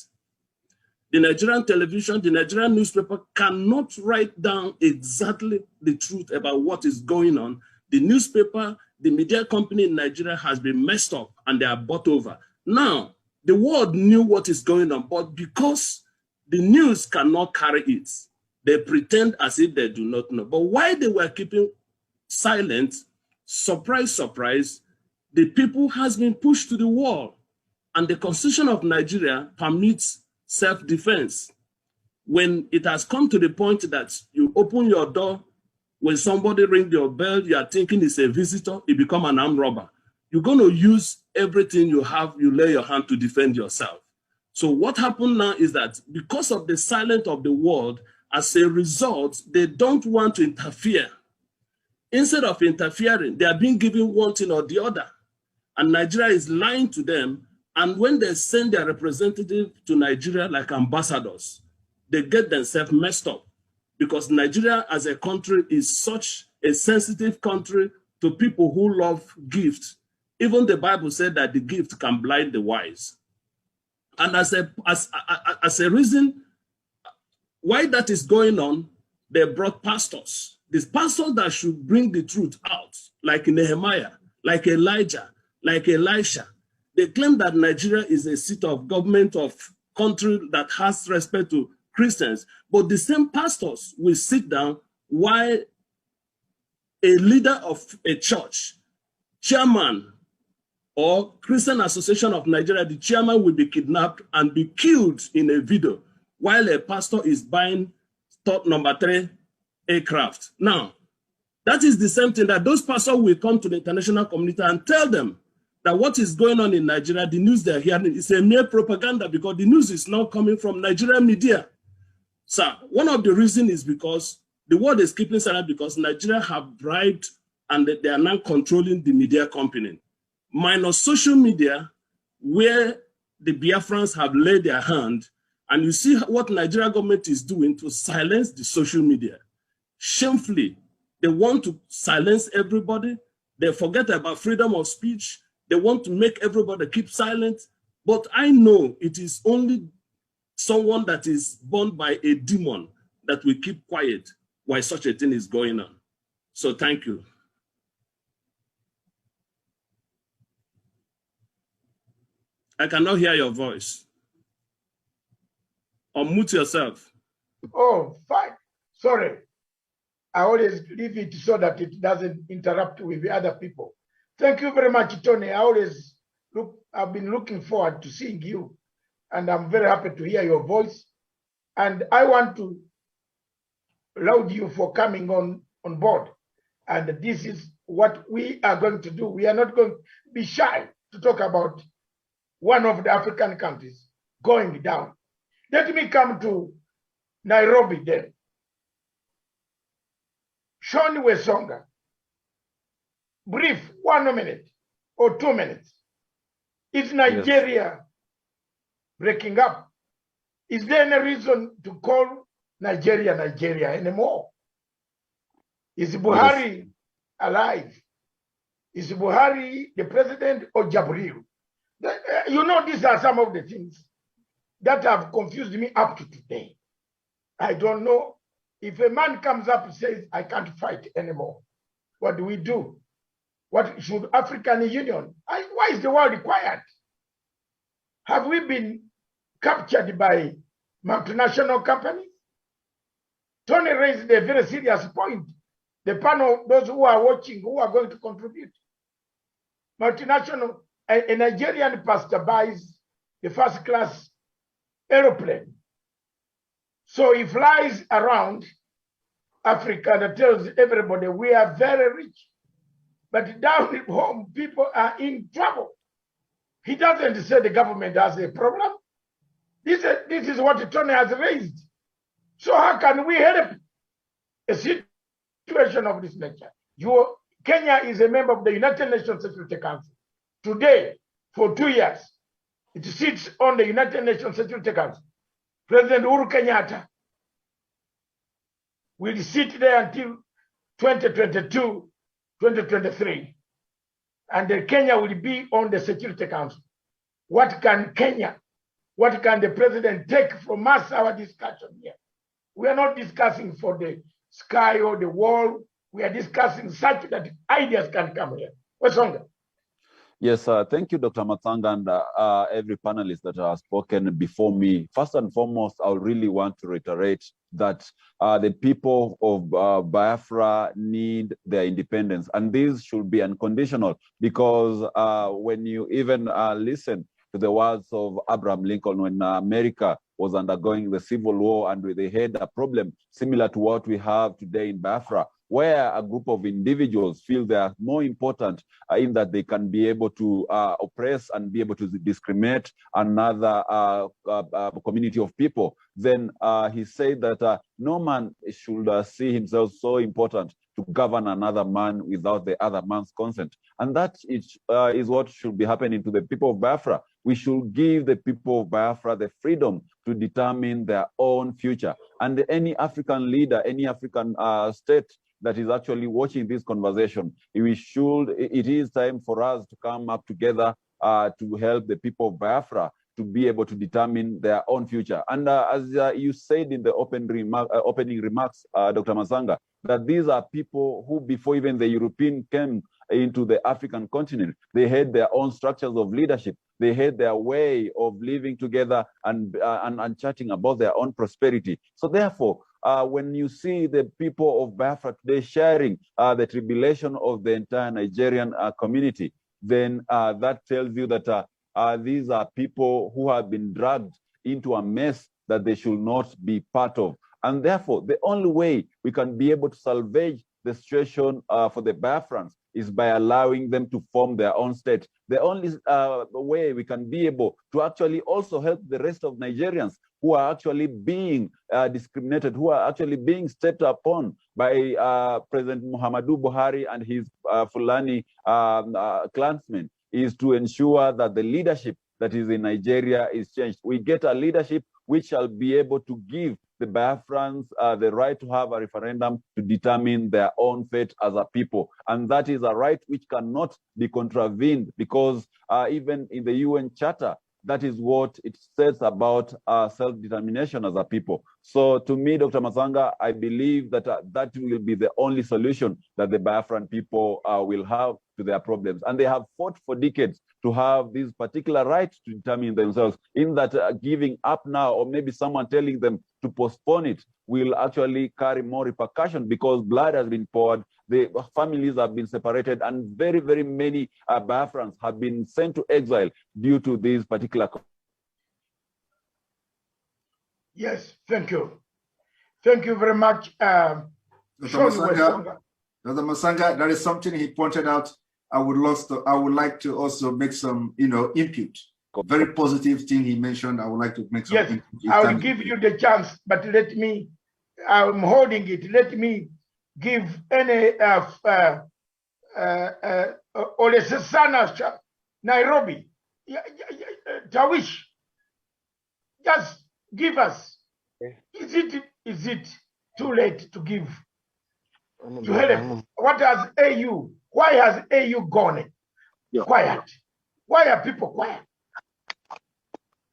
The Nigerian television, the Nigerian newspaper cannot write down exactly the truth about what is going on. The newspaper, the media company in Nigeria has been messed up and they are bought over. Now, the world knew what is going on, but because the news cannot carry it, they pretend as if they do not know. But why they were keeping silent, surprise, surprise, the people has been pushed to the wall. And the Constitution of Nigeria permits self-defense. When it has come to the point that you open your door, when somebody rings your bell, you are thinking it's a visitor, it becomes an armed robber. You're going to use everything you have, you lay your hand to defend yourself. So what happened now is that because of the silence of the world, as a result, they don't want to interfere. Instead of interfering, they are being given one thing or the other. And Nigeria is lying to them. And when they send their representative to Nigeria like ambassadors, they get themselves messed up because Nigeria as a country is such a sensitive country to people who love gifts. Even the Bible said that the gift can blind the wise. And as a reason why that is going on, they brought pastors. These pastors that should bring the truth out, like Nehemiah, like Elijah, like Elisha. They claim that Nigeria is a seat of government of country that has respect to Christians. But the same pastors will sit down while a leader of a church, chairman, or Christian Association of Nigeria, the chairman will be kidnapped and be killed in a video while a pastor is buying top number 3 aircraft. Now, that is the same thing that those pastors will come to the international community and tell them that what is going on in Nigeria, the news they're hearing is a mere propaganda because the news is not coming from Nigerian media. So one of the reasons is because the world is keeping silent because Nigeria have bribed and they are now controlling the media company. Minus social media, where the Biafrans have laid their hand, and you see what Nigeria government is doing to silence the social media. Shamefully, they want to silence everybody. They forget about freedom of speech. They want to make everybody keep silent. But I know it is only someone that is born by a demon that will keep quiet while such a thing is going on. So thank you. I cannot hear your voice. Unmute yourself. Oh, fine. Sorry. I always leave it so that it doesn't interrupt with the other people. Thank you very much, Tony. I've been looking forward to seeing you, and I'm very happy to hear your voice. And I want to laud you for coming on board. And this is what we are going to do. We are not going to be shy to talk about one of the African countries going down. Let me come to Nairobi then. Sean Wesonga, brief, 1 minute or 2 minutes. Is Nigeria breaking up? Is there any reason to call Nigeria Nigeria anymore? Is Buhari alive? Is Buhari the president or Jabril? You know, these are some of the things that have confused me up to today. I don't know. If a man comes up and says, I can't fight anymore, what do we do? What should African Union? Why is the world required? Have we been captured by multinational companies. Tony raised a very serious point. The panel, those who are watching, who are going to contribute. Multinational, a Nigerian pastor buys the first class aeroplane. So he flies around Africa and tells everybody we are very rich. But down at home, people are in trouble. He doesn't say the government has a problem. This is what Tony has raised. So how can we help a situation of this nature? Kenya is a member of the United Nations Security Council. Today, for 2 years, it sits on the United Nations Security Council. President Uhuru Kenyatta will sit there until 2022, 2023. And Kenya will be on the Security Council. What can the president take from us, our discussion here? We are not discussing for the sky or the wall. We are discussing such that ideas can come here. Busoga. Yes, thank you, Dr. Matsanga, and every panelist that has spoken before me. First and foremost, I really want to reiterate that the people of Biafra need their independence, and this should be unconditional, because when you even listen to the words of Abraham Lincoln when America was undergoing the Civil War, and they had a problem similar to what we have today in Biafra, where a group of individuals feel they are more important in that they can be able to oppress and be able to discriminate another community of people, then he said that no man should see himself so important to govern another man without the other man's consent. And that is what should be happening to the people of Biafra. We should give the people of Biafra the freedom to determine their own future. And any African leader, any African state that is actually watching this conversation, it is time for us to come up together to help the people of Biafra to be able to determine their own future. And as you said in the opening remarks, Dr. Matsanga, that these are people who, before even the European came into the African continent, they had their own structures of leadership. They had their way of living together and chatting about their own prosperity. So therefore, when you see the people of Biafra today sharing the tribulation of the entire Nigerian community, then that tells you that these are people who have been dragged into a mess that they should not be part of. And therefore, the only way we can be able to salvage the situation for the Biafrans is by allowing them to form their own state. The only way we can be able to actually also help the rest of Nigerians who are actually being discriminated, who are actually being stepped upon by President Muhammadu Buhari and his Fulani clansmen, is to ensure that the leadership that is in Nigeria is changed. We get a leadership which shall be able to give the Biafrans the right to have a referendum to determine their own fate as a people. And that is a right which cannot be contravened, because even in the UN Charter, that is what it says about self-determination as a people. So to me, Dr. Matsanga, I believe that that will be the only solution that the Biafran people will have to their problems. And they have fought for decades to have this particular right to determine themselves. In that giving up now, or maybe someone telling them to postpone it, will actually carry more repercussion, because blood has been poured, the families have been separated, and very, very many Biafrans have been sent to exile due to these particular. Yes, thank you. Thank you very much. Dr. Matsanga, there is something he pointed out. I would like to also make some, input. Very positive thing he mentioned. I would like to make some input. I will give you the chance, but I'm holding it. Let me give any Olesesana Nairobi, Tawish, just give us. Is it too late to give? To help? What has AU? Why has AU gone quiet? Why are people quiet?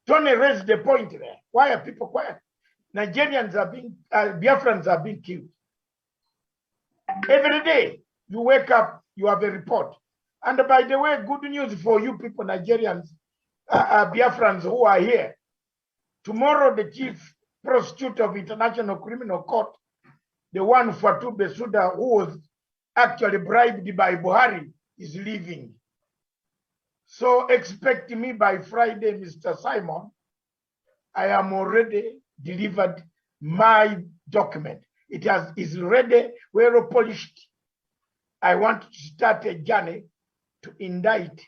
Tony raised the point there. Why are people quiet? Nigerians are being, Biafrans are being killed. Every day you wake up, you have a report. And by the way, good news for you people, Nigerians, Biafrans who are here. Tomorrow, the chief prosecutor of International Criminal Court, the one Fatou Bensouda, who was actually bribed by Buhari, is leaving. So expect me by Friday, Mr. Simon. I am already delivered my document. It is ready, well polished. I want to start a journey to indict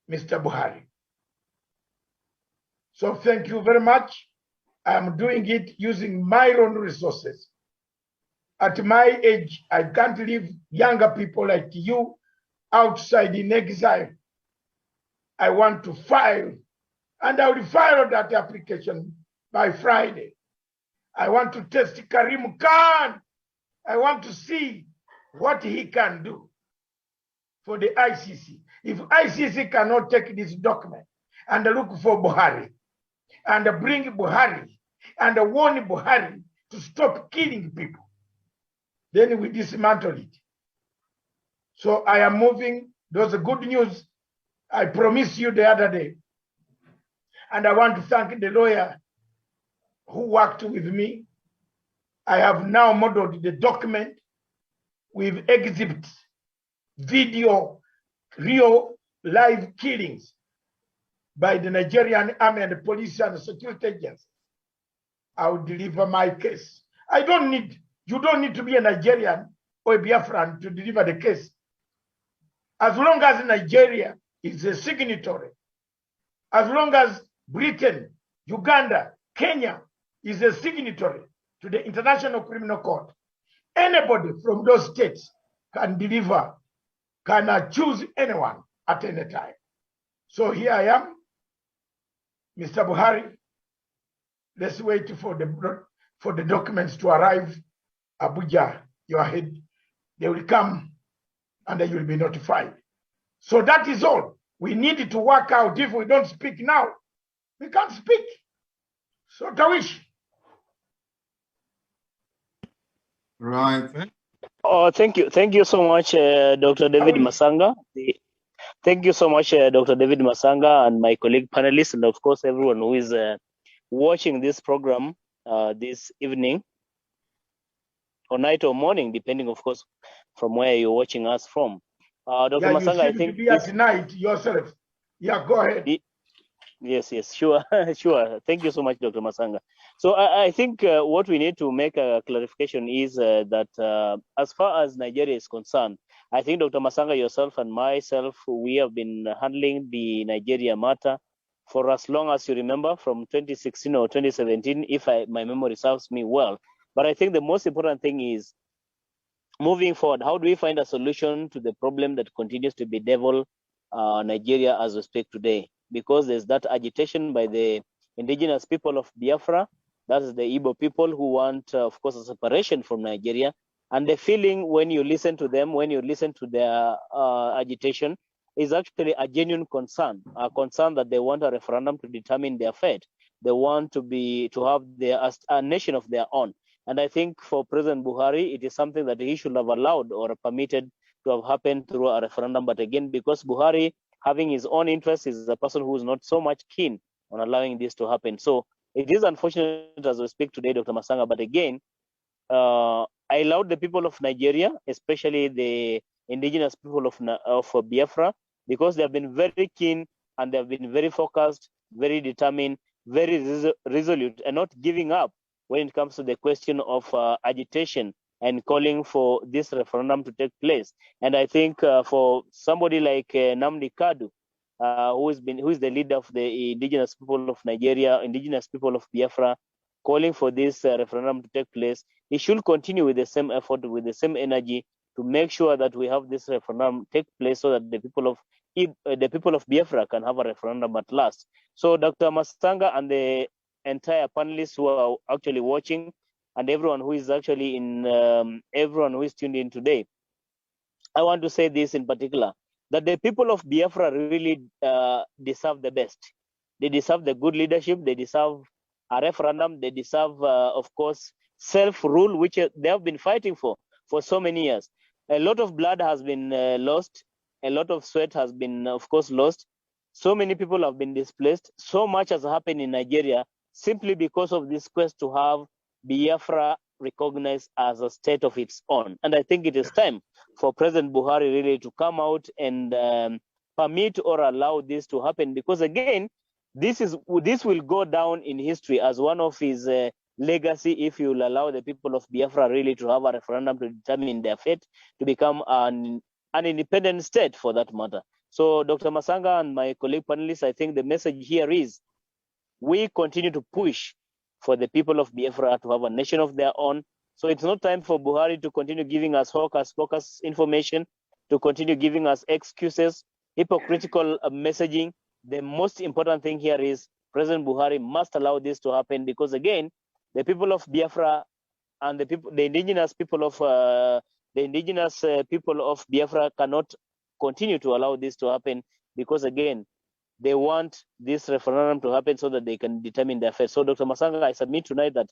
Mr. Buhari. So thank you very much. I am doing it using my own resources. At my age, I can't leave younger people like you outside in exile. I want to file, and I will file that application by Friday. I want to test Karim Khan. I want to see what he can do for the ICC. If ICC cannot take this document and look for Buhari and bring Buhari and warn Buhari to stop killing people, then we dismantle it. So I am moving. Those are good news I promised you the other day. And I want to thank the lawyer who worked with me. I have now modeled the document with exhibits, video, real live killings by the Nigerian army and the police and the security agents. I will deliver my case. You don't need to be a Nigerian or a Biafran to deliver the case. As long as Nigeria is a signatory, as long as Britain, Uganda, Kenya is a signatory to the International Criminal Court, anybody from those states can deliver, can choose anyone at any time. So here I am, Mr. Buhari. Let's wait for the documents to arrive. Abuja, your head, they will come and then you will be notified. So that is all. We need to work out. If we don't speak now, we can't speak. So Tawish. Right. Oh, thank you. Thank you so much, Dr. David Matsanga. Thank you so much, Dr. David Matsanga, and my colleague panelists, and of course, everyone who is watching this program this evening, or night or morning, depending, of course, from where you're watching us from. Dr. Matsanga, I think you at night yourself. Yeah, go ahead. Yes, sure, sure. Thank you so much, Dr. Matsanga. So I think what we need to make a clarification is that as far as Nigeria is concerned, I think Dr. Matsanga, yourself and myself, we have been handling the Nigeria matter for as long as you remember, from 2016 or 2017, if my memory serves me well. But I think the most important thing is moving forward, how do we find a solution to the problem that continues to bedevil Nigeria as we speak today? Because there's that agitation by the indigenous people of Biafra, that is the Igbo people who want, of course, a separation from Nigeria. And the feeling when you listen to them, when you listen to their agitation, is actually a genuine concern, a concern that they want a referendum to determine their fate. They want to have a nation of their own. And I think for President Buhari, it is something that he should have allowed or permitted to have happened through a referendum. But again, because Buhari, having his own interests, is a person who is not so much keen on allowing this to happen. So it is unfortunate as we speak today, Dr. Matsanga. But again, I allowed the people of Nigeria, especially the indigenous people of Biafra, because they have been very keen and they have been very focused, very determined, very resolute, and not giving up when it comes to the question of agitation and calling for this referendum to take place. And I think for somebody like Namdi Kadu, who is the leader of the indigenous people of Nigeria, indigenous people of Biafra, calling for this referendum to take place, he should continue with the same effort, with the same energy, to make sure that we have this referendum take place, so that the people of Biafra can have a referendum at last. So Dr. Matsanga and the entire panelists who are actually watching, and everyone who is actually everyone who is tuned in today, I want to say this in particular, that the people of Biafra really deserve the best. They deserve the good leadership. They deserve a referendum. They deserve, of course, self-rule, which they have been fighting for so many years. A lot of blood has been lost. A lot of sweat has been, of course, lost. So many people have been displaced. So much has happened in Nigeria simply because of this quest to have Biafra recognized as a state of its own. And I think it is time for President Buhari really to come out and permit or allow this to happen, because again, this will go down in history as one of his legacy if you will allow the people of Biafra really to have a referendum to determine their fate, to become an independent state for that matter. So Dr. Matsanga and my colleague panelists, I think the message here is we continue to push for the people of Biafra to have a nation of their own. So it's not time for Buhari to continue giving us hocus pocus information, to continue giving us excuses, hypocritical messaging. The most important thing here is President Buhari must allow this to happen, because again, the people of Biafra and the indigenous people of Biafra cannot continue to allow this to happen, because again, they want this referendum to happen so that they can determine their fate. So Dr. Matsanga, I submit tonight that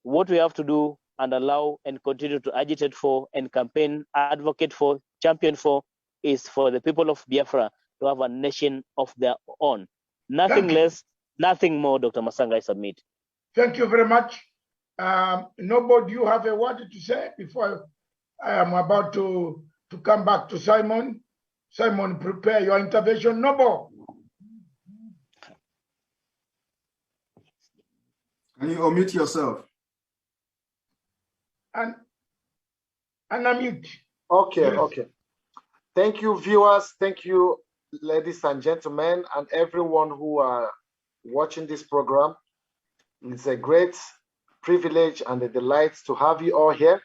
what we have to do and allow and continue to agitate for and campaign, advocate for, champion for, is for the people of Biafra to have a nation of their own. Nothing less, nothing more, Dr. Matsanga, I submit. Thank you very much. Nobo, do you have a word to say before I am about to come back to Simon? Simon, prepare your intervention. Nobo. Can you unmute yourself? And unmute. Okay, Yes. okay. Thank you, viewers. Thank you, ladies and gentlemen, and everyone who are watching this program. It's a great privilege and a delight to have you all here.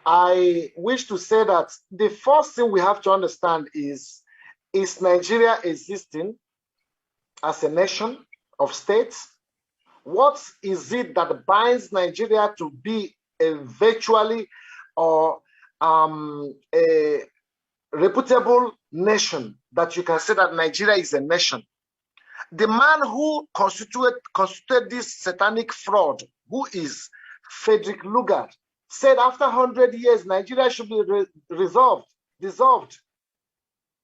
I wish to say that the first thing we have to understand is Nigeria existing as a nation of states? What is it that binds Nigeria to be a virtually or a reputable nation, that you can say that Nigeria is a nation? The man who constituted this satanic fraud, who is Frederick Lugard, said after 100 years, Nigeria should be dissolved.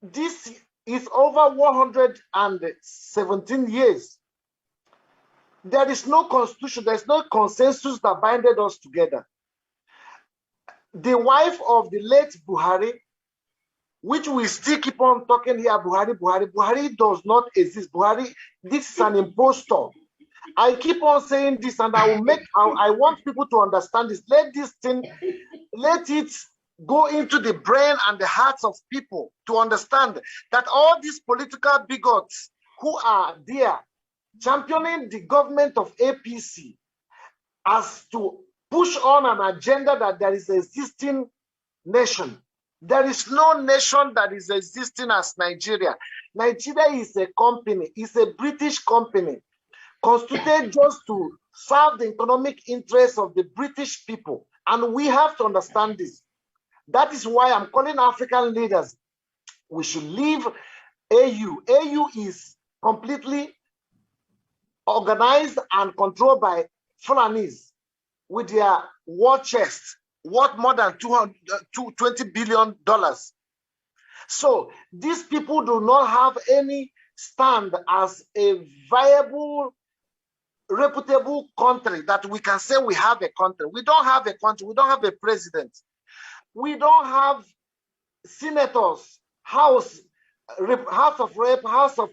This is over 117 years. There is no constitution, there's no consensus that binded us together. The wife of the late Buhari, which we still keep on talking here, Buhari does not exist. Buhari, this is an impostor. I keep on saying this, and I want people to understand this. Let it go into the brain and the hearts of people to understand that all these political bigots who are there championing the government of APC as to push on an agenda that there is an existing nation. There is no nation that is existing as Nigeria. Nigeria is a company, it's a British company, constituted just to serve the economic interests of the British people. And we have to understand this. That is why I'm calling African leaders. We should leave AU. AU is completely organized and controlled by Fulanis with their war chest worth more than $20 billion. So these people do not have any stand as a viable, reputable country that we can say we have a country. We don't have a country. We don't have a president. We don't have senators, House of Rep, House of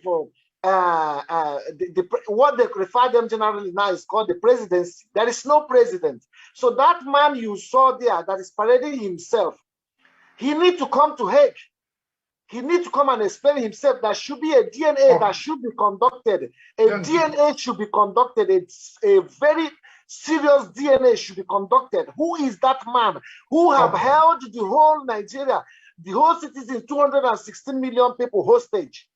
what they refer them generally now is called the presidency. There is no president. So that man you saw there that is parading himself, he needs to come to Hague. He needs to come and explain himself. There should be a DNA that should be conducted. DNA should be conducted. It's a very serious DNA should be conducted. Who is that man who have held the whole Nigeria, the whole citizens, 216 million people hostage?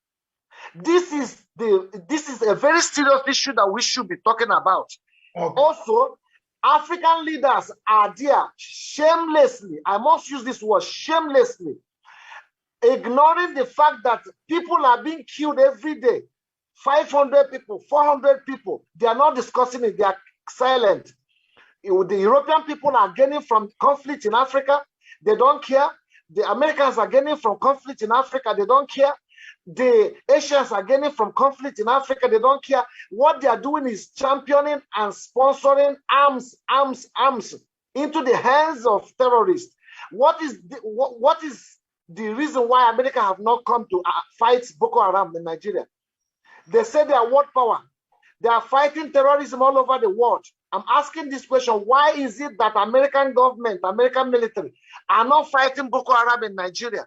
This is a very serious issue that we should be talking about. Also, African leaders are there shamelessly, I must use this word, shamelessly, ignoring the fact that people are being killed every day. 500 people, 400 people, they are not discussing it, they are silent. The European people are gaining from conflict in Africa, they don't care. The Americans are gaining from conflict in Africa, they don't care. the Asians are gaining from conflict in Africa. They don't care. What they are doing is championing and sponsoring arms into the hands of terrorists. What is the reason why America have not come to fight Boko Haram in Nigeria? They say they are world power. They are fighting terrorism all over the world. I'm asking this question: why is it that American government, American military are not fighting Boko Haram in Nigeria?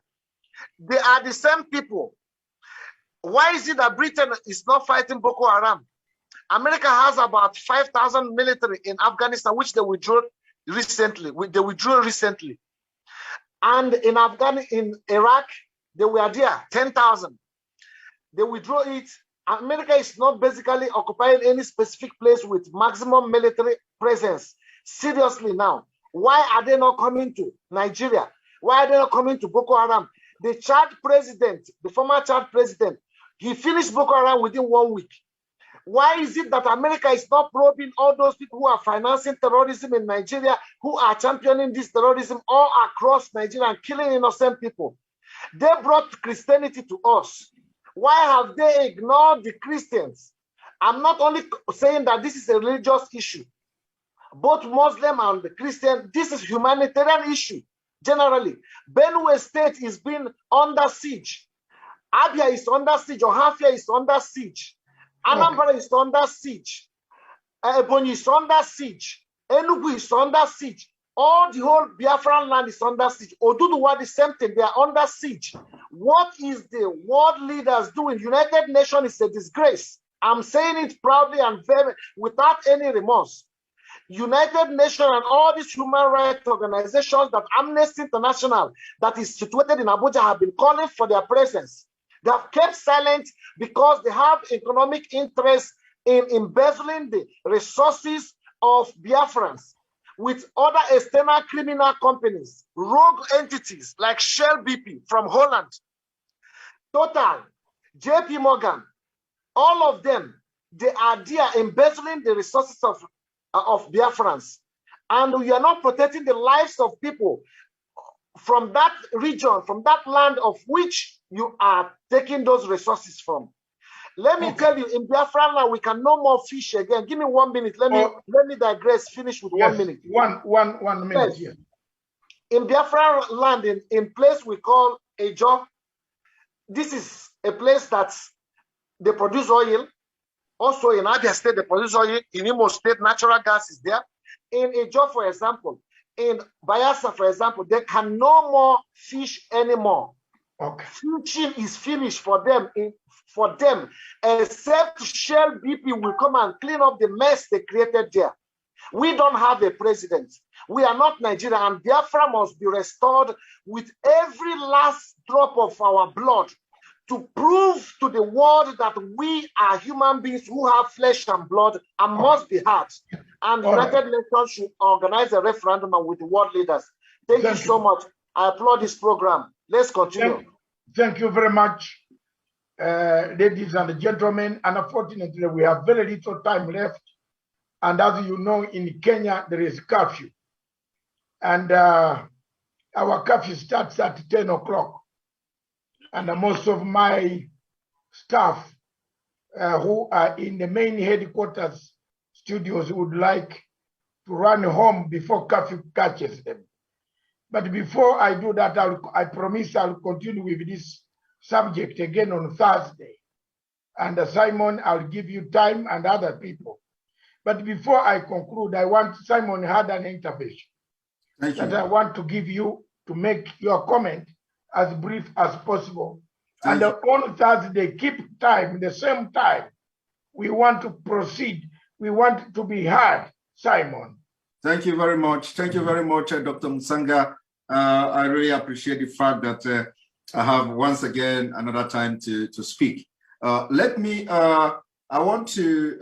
They are the same people. Why is it that Britain is not fighting Boko Haram? America has about 5,000 military in Afghanistan, which they withdrew recently. And in Iraq, they were there, 10,000. They withdrew it. America is not basically occupying any specific place with maximum military presence. Seriously now, why are they not coming to Nigeria? Why are they not coming to Boko Haram? The Chad president, the former Chad president, he finished Boko Haram within 1 week. Why is it that America is not probing all those people who are financing terrorism in Nigeria, who are championing this terrorism all across Nigeria and killing innocent people? They brought Christianity to us. Why have they ignored the Christians? I'm not only saying that this is a religious issue. Both Muslim and the Christian, this is humanitarian issue. Generally, Benue State is being under siege. Abia is under siege. Ohafia is under siege. Anambra is under siege. Ebonyi is under siege. Enugu is under siege. All the whole Biafran land is under siege. Oduduwa, the same thing. They are under siege. What is the world leaders doing? United Nations is a disgrace. I'm saying it proudly and very without any remorse. United Nations and all these human rights organizations, that Amnesty International, that is situated in Abuja, have been calling for their presence. They have kept silent because they have economic interest in embezzling the resources of Biafrans with other external criminal companies, rogue entities like Shell BP from Holland, Total, JP Morgan, all of them, they are there embezzling the resources of Biafrans. And we are not protecting the lives of people from that region, from that land of which you are taking those resources from. Let me tell you, in Biafra land, we can no more fish again. Give me 1 minute. Let me digress. Finish with 1 minute. One minute. Yes. Here. In Biafra land, in place we call Ejo. This is a place that they produce oil. Also in Abia State, they produce oil. In Imo State, natural gas is there. In Ejo, for example, in Bayelsa, for example, they can no more fish anymore. Okay. Fishing is finished for them. Except Shell BP will come and clean up the mess they created there. We don't have a president. We are not Nigeria, and Biafra must be restored with every last drop of our blood to prove to the world that we are human beings who have flesh and blood and must be heard. And the United Nations should organize a referendum with the world leaders. Thank you so much. I applaud this program. Let's continue. Thank you very much, ladies and gentlemen. And unfortunately, we have very little time left. And as you know, in Kenya, there is curfew. And our curfew starts at 10 o'clock. And most of my staff who are in the main headquarters studios would like to run home before curfew catches them. But before I do that, I promise I'll continue with this subject again on Thursday. And Simon, I'll give you time and other people. But before I conclude, Simon had an intervention that I want to give you to make your comment as brief as possible. And on Thursday, keep time, the same time. We want to proceed. We want to be heard, Simon. Thank you very much. Thank you very much, Dr. Matsanga. I really appreciate the fact that I have once again another time to speak. I want to,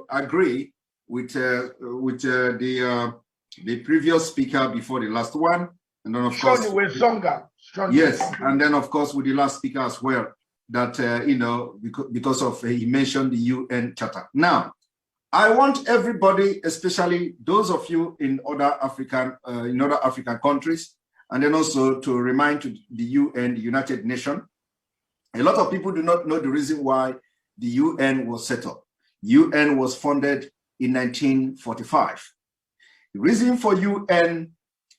agree with the previous speaker before the last one, and then of course, yes, and then of course with the last speaker as well. That because of he mentioned the UN Charter. Now, I want everybody, especially those of you in other African countries, and then also to remind to the UN, the United Nations, A lot of people do not know the reason why the UN was set up. UN was founded in 1945. The reason for UN,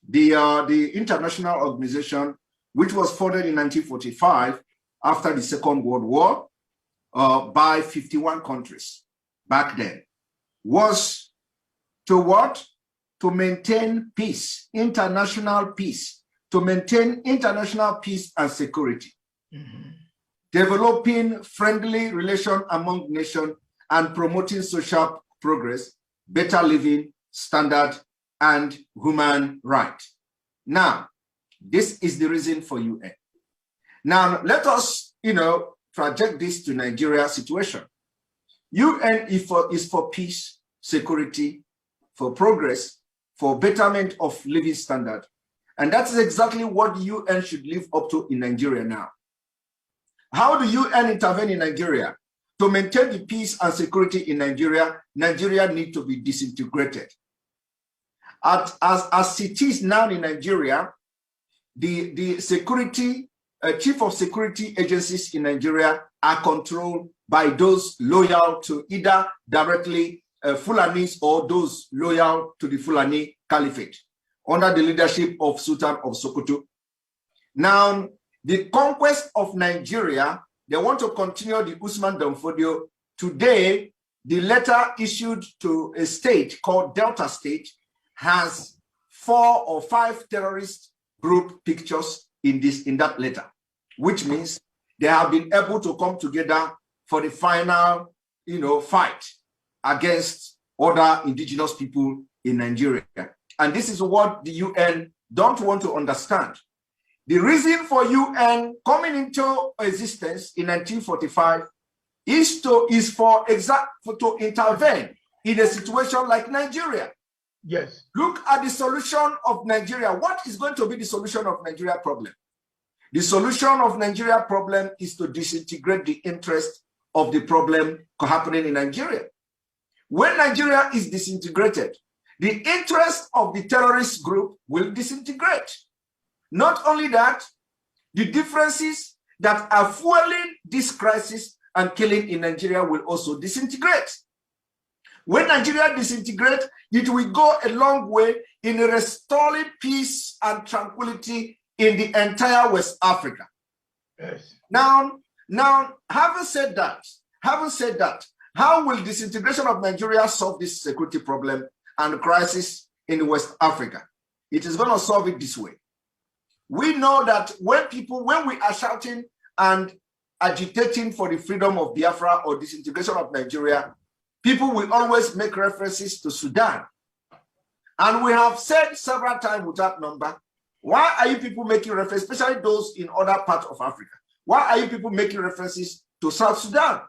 the international organization, which was founded in 1945 after the Second World War by 51 countries back then, was to what? To maintain peace, international peace, to maintain international peace and security. Developing friendly relations among nations and promoting social progress, better living standard, and human rights. Now, this is the reason for UN. Now, let us, project this to Nigeria situation. UN is for peace, security, for progress, for betterment of living standard. And that is exactly what the UN should live up to in Nigeria now. How do UN intervene in Nigeria? To maintain the peace and security in Nigeria, Nigeria needs to be disintegrated. As it is now in Nigeria, the security, chief of security agencies in Nigeria are controlled by those loyal to either directly Fulanis or those loyal to the Fulani Caliphate under the leadership of Sultan of Sokoto. Now, the conquest of Nigeria, they want to continue the Usman Danfodio. Today, the letter issued to a state called Delta State has 4 or 5 terrorist group pictures in that letter, which means they have been able to come together for the final, fight against other indigenous people in Nigeria. And this is what the UN don't want to understand. The reason for UN coming into existence in 1945 is to intervene in a situation like Nigeria. Yes. Look at the solution of Nigeria. What is going to be the solution of Nigeria problem? The solution of Nigeria problem is to disintegrate the interest of the problem happening in Nigeria. When Nigeria is disintegrated, the interest of the terrorist group will disintegrate. Not only that, the differences that are fueling this crisis and killing in Nigeria will also disintegrate. When Nigeria disintegrates, it will go a long way in restoring peace and tranquility in the entire West Africa. Yes. Now, having said that, how will disintegration of Nigeria solve this security problem and crisis in West Africa? It is going to solve it this way. We know that when we are shouting and agitating for the freedom of Biafra or disintegration of Nigeria, people will always make references to Sudan. And we have said several times without number, why are you people making references, especially those in other parts of Africa? Why are you people making references to South Sudan?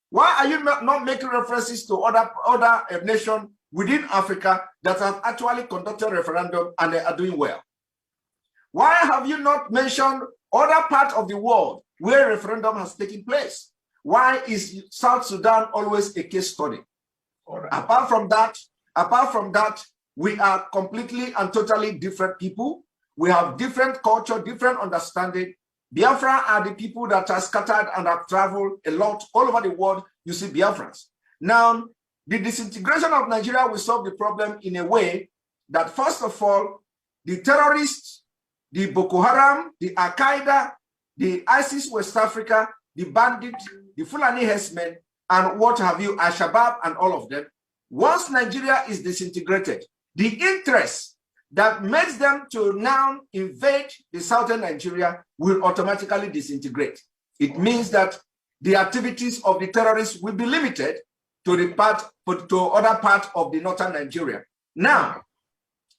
Why are you not making references to other nations within Africa that have actually conducted referendum and they are doing well? Why have you not mentioned other parts of the world where referendum has taken place? Why is South Sudan always a case study? Right. Apart from that, we are completely and totally different people. We have different culture, different understanding. Biafra are the people that are scattered and have traveled a lot all over the world. You see Biafrans. Now, the disintegration of Nigeria will solve the problem in a way that, first of all, the terrorists, the Boko Haram, the Al-Qaeda, the ISIS West Africa, the bandits, the Fulani herdsmen, and what have you, Al-Shabaab and all of them, once Nigeria is disintegrated, the interest that makes them to now invade the southern Nigeria will automatically disintegrate. It means that the activities of the terrorists will be limited to other parts of the northern Nigeria. Now,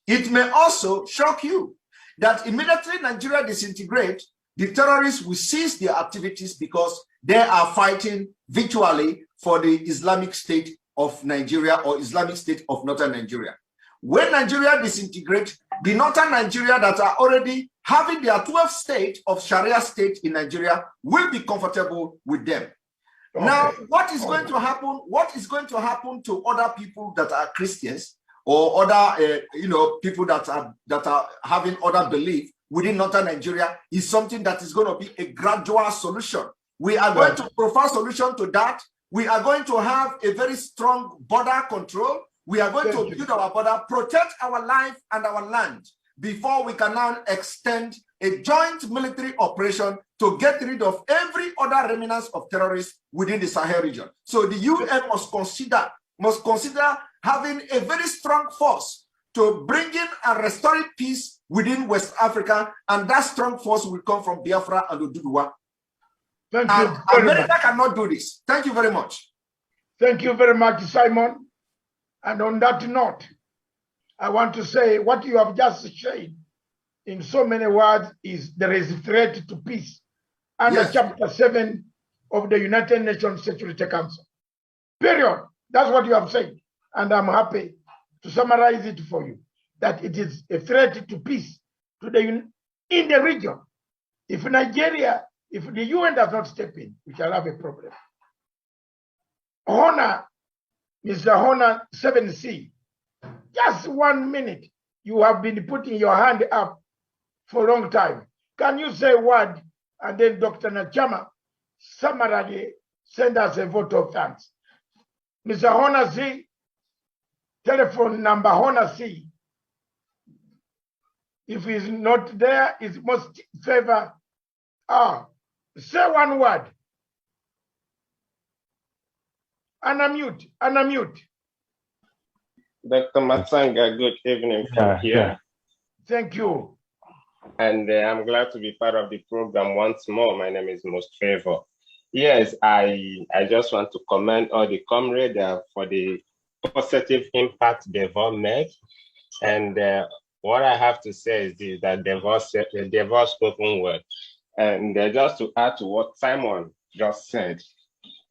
it may also shock you that immediately Nigeria disintegrates, the terrorists will cease their activities because they are fighting virtually for the Islamic State of Nigeria or Islamic State of northern Nigeria. When Nigeria disintegrates, the northern Nigeria that are already having their 12th state of Sharia state in Nigeria will be comfortable with them. Okay. Now, what is going to happen? What is going to happen to other people that are Christians or other, people that are having other belief within northern Nigeria is something that is going to be a gradual solution. We are going to provide solution to that. We are going to have a very strong border control. We are going to build our border, protect our life and our land before we can now extend a joint military operation to get rid of every other remnants of terrorists within the Sahel region. So the UN must consider having a very strong force to bring in and restore peace within West Africa, and that strong force will come from Biafra and Oduduwa. Thank you. America cannot do this. Thank you very much. Thank you very much, Simon. And on that note, I want to say what you have just said in so many words is there is a threat to peace under Chapter 7 of the United Nations Security Council. Period. That's what you have said. And I'm happy to summarize it for you, that it is a threat to peace in the region. If Nigeria, if the UN does not step in, we shall have a problem. Honor, Mr. Honor 7C, just 1 minute. You have been putting your hand up for a long time. Can you say a word, and then Dr. Nachama summarily send us a vote of thanks? Mr. Honor C, telephone number Honor C. If he's not there, is most favor. Say one word. Unmute. Dr. Matsanga, good evening from here. Thank you. And I'm glad to be part of the program once more. My name is Most Favor. Yes, I just want to commend all the comrades for the positive impact they've all made. And what I have to say is this, that they've all spoken word. And just to add to what Simon just said,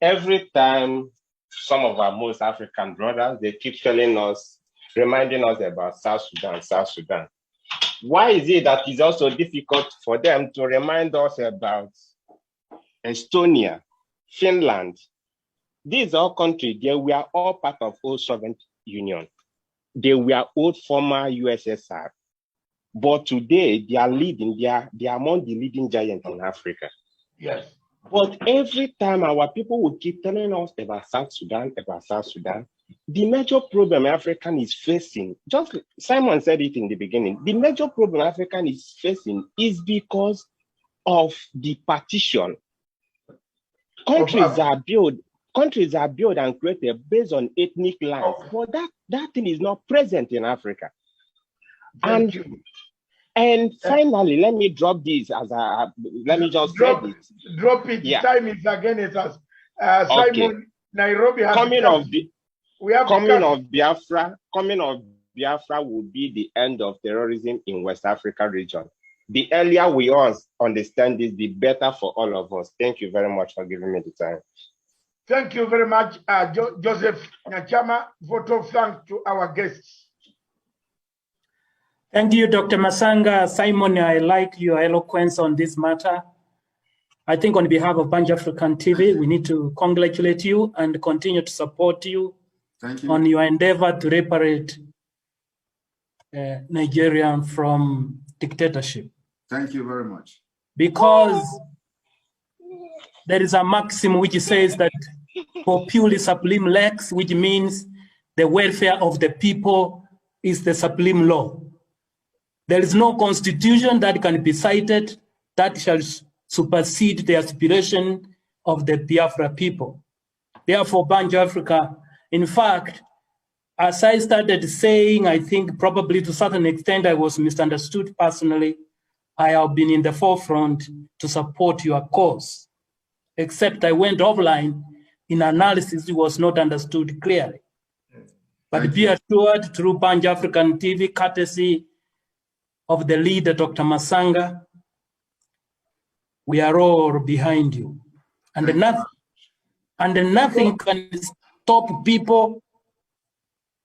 every time some of our most African brothers, they keep telling us, reminding us about South Sudan. Why is it that it's also difficult for them to remind us about Estonia, Finland? These are countries, they were all part of old Soviet Union. They were old former USSR. But today, they are leading, they are among the leading giants in Africa. Yes. But every time our people will keep telling us about South Sudan, the major problem African is facing, just Simon said it in the beginning, the major problem African is facing is because of the partition. Countries are built and created based on ethnic lines, but that thing is not present in Africa. And finally, let me drop this let me just drop it. Drop it. Yeah. Time is against us. Simon, Nairobi has coming of Biafra will be the end of terrorism in West Africa region. The earlier we all understand this, the better for all of us. Thank you very much for giving me the time. Thank you very much, Joseph Nachama. Vote of thanks to our guests. Thank you, Dr. Matsanga. Simon, I like your eloquence on this matter. I think on behalf of Pan African TV, we need to congratulate you and continue to support you, on your endeavor to liberate Nigeria from dictatorship. Thank you very much. Because there is a maxim which says that populi sublime lex, which means the welfare of the people is the sublime law. There is no constitution that can be cited that shall supersede the aspiration of the Biafra people. Therefore, Banjo Africa, in fact, as I started saying, I think probably to a certain extent I was misunderstood personally. I have been in the forefront to support your cause, except I went offline in analysis it was not understood clearly. But be assured, through Pan African TV, courtesy of the leader, Dr. Matsanga, we are all behind you. And nothing can stop people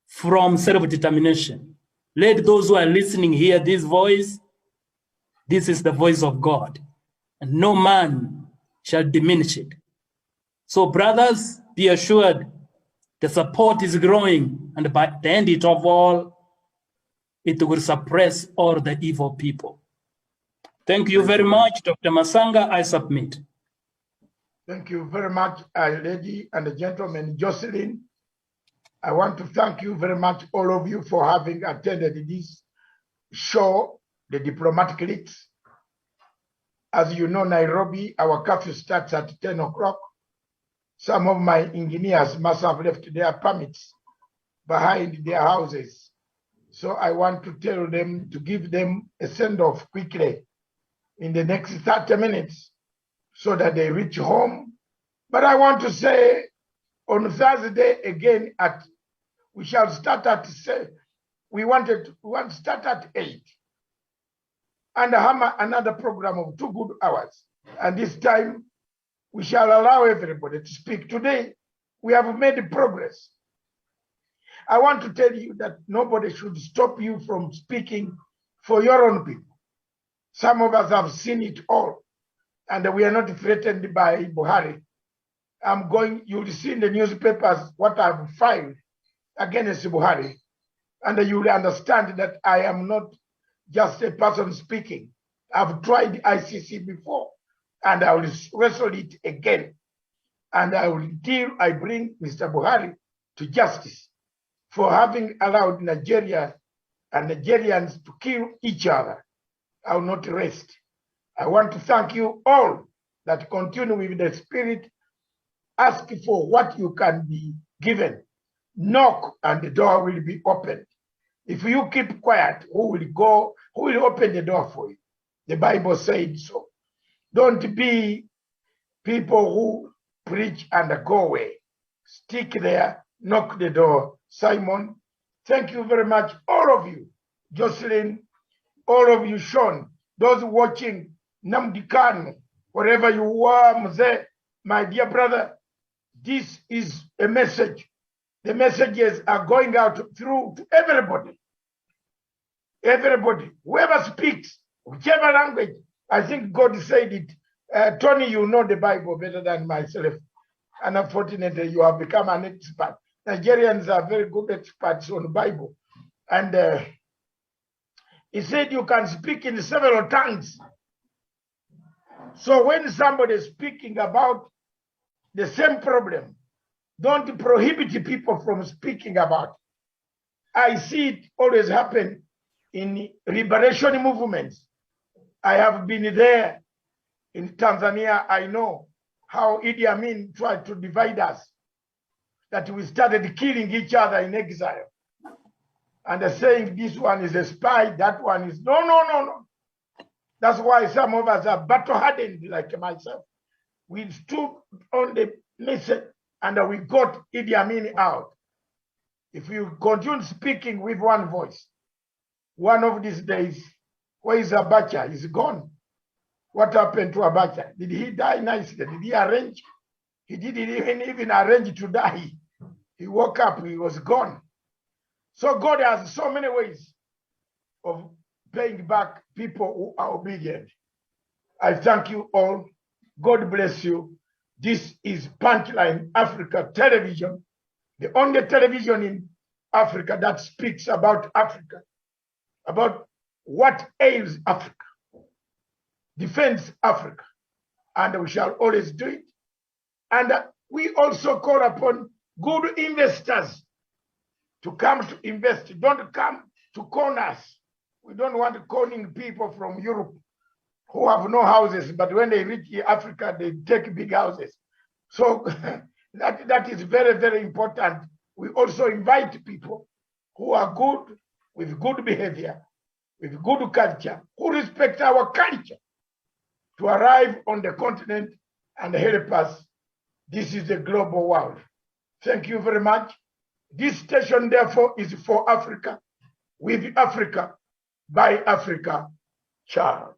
from self-determination. Let those who are listening hear this voice. This is the voice of God, and no man shall diminish it. So brothers, be assured the support is growing, and by the end of all, it will suppress all the evil people. Thank you very much, Dr. Matsanga. I submit. Thank you very much, lady and gentlemen. Jocelyn, I want to thank you very much, all of you, for having attended this show, The Diplomatic Leaks. As you know, Nairobi, our curfew starts at 10 o'clock. Some of my engineers must have left their permits behind their houses. So I want to tell them to give them a send-off quickly in the next 30 minutes so that they reach home. But I want to say on Thursday again we shall start at we want to start at 8 and have another program of 2 good hours. And this time we shall allow everybody to speak. Today we have made progress. I want to tell you that nobody should stop you from speaking for your own people. Some of us have seen it all, and we are not threatened by Buhari. You'll see in the newspapers what I've filed against Buhari, and you'll understand that I am not just a person speaking. I've tried ICC before, and I will wrestle it again. And I will until I bring Mr. Buhari to justice for having allowed Nigeria and Nigerians to kill each other. I will not rest. I want to thank you all that continue with the spirit. Ask for what you can be given. Knock and the door will be opened. If you keep quiet, who will open the door for you? The Bible said so. Don't be people who preach and go away. Stick there, knock the door. Simon, thank you very much, all of you. Jocelyn, all of you, Sean, those watching, Namdi Khan, wherever you are, Mzee, my dear brother, this is a message. The messages are going out through to everybody. Everybody, whoever speaks, whichever language, I think God said it. Tony, you know the Bible better than myself. And unfortunately, you have become an expert. Nigerians are very good experts on the Bible. And he said you can speak in several tongues. So when somebody is speaking about the same problem, don't prohibit people from speaking about it. I see it always happen in liberation movements. I have been there in Tanzania. I know how Idi Amin tried to divide us, that we started killing each other in exile. And saying this one is a spy, that one is, no. That's why some of us are battle-hardened like myself. We stood on the mission and we got Idi Amin out. If you continue speaking with one voice, one of these days, where is Abacha? He's gone. What happened to Abacha? Did he die nicely? Did he arrange? He didn't even arrange to die. He woke up, he was gone. So God has so many ways of paying back people who are obedient. I thank you all. God bless you. This is Punchline Africa Television, the only television in Africa that speaks about Africa, about what ails Africa, defends Africa, and we shall always do it. And we also call upon good investors to come to invest. Don't come to con us. We don't want conning people from Europe who have no houses, but when they reach Africa, they take big houses. So that is very, very important. We also invite people who are good, with good behavior, with good culture, who respect our culture, to arrive on the continent and help us. This is the global world. Thank you very much. This station, therefore, is for Africa, with Africa, by Africa. Ciao.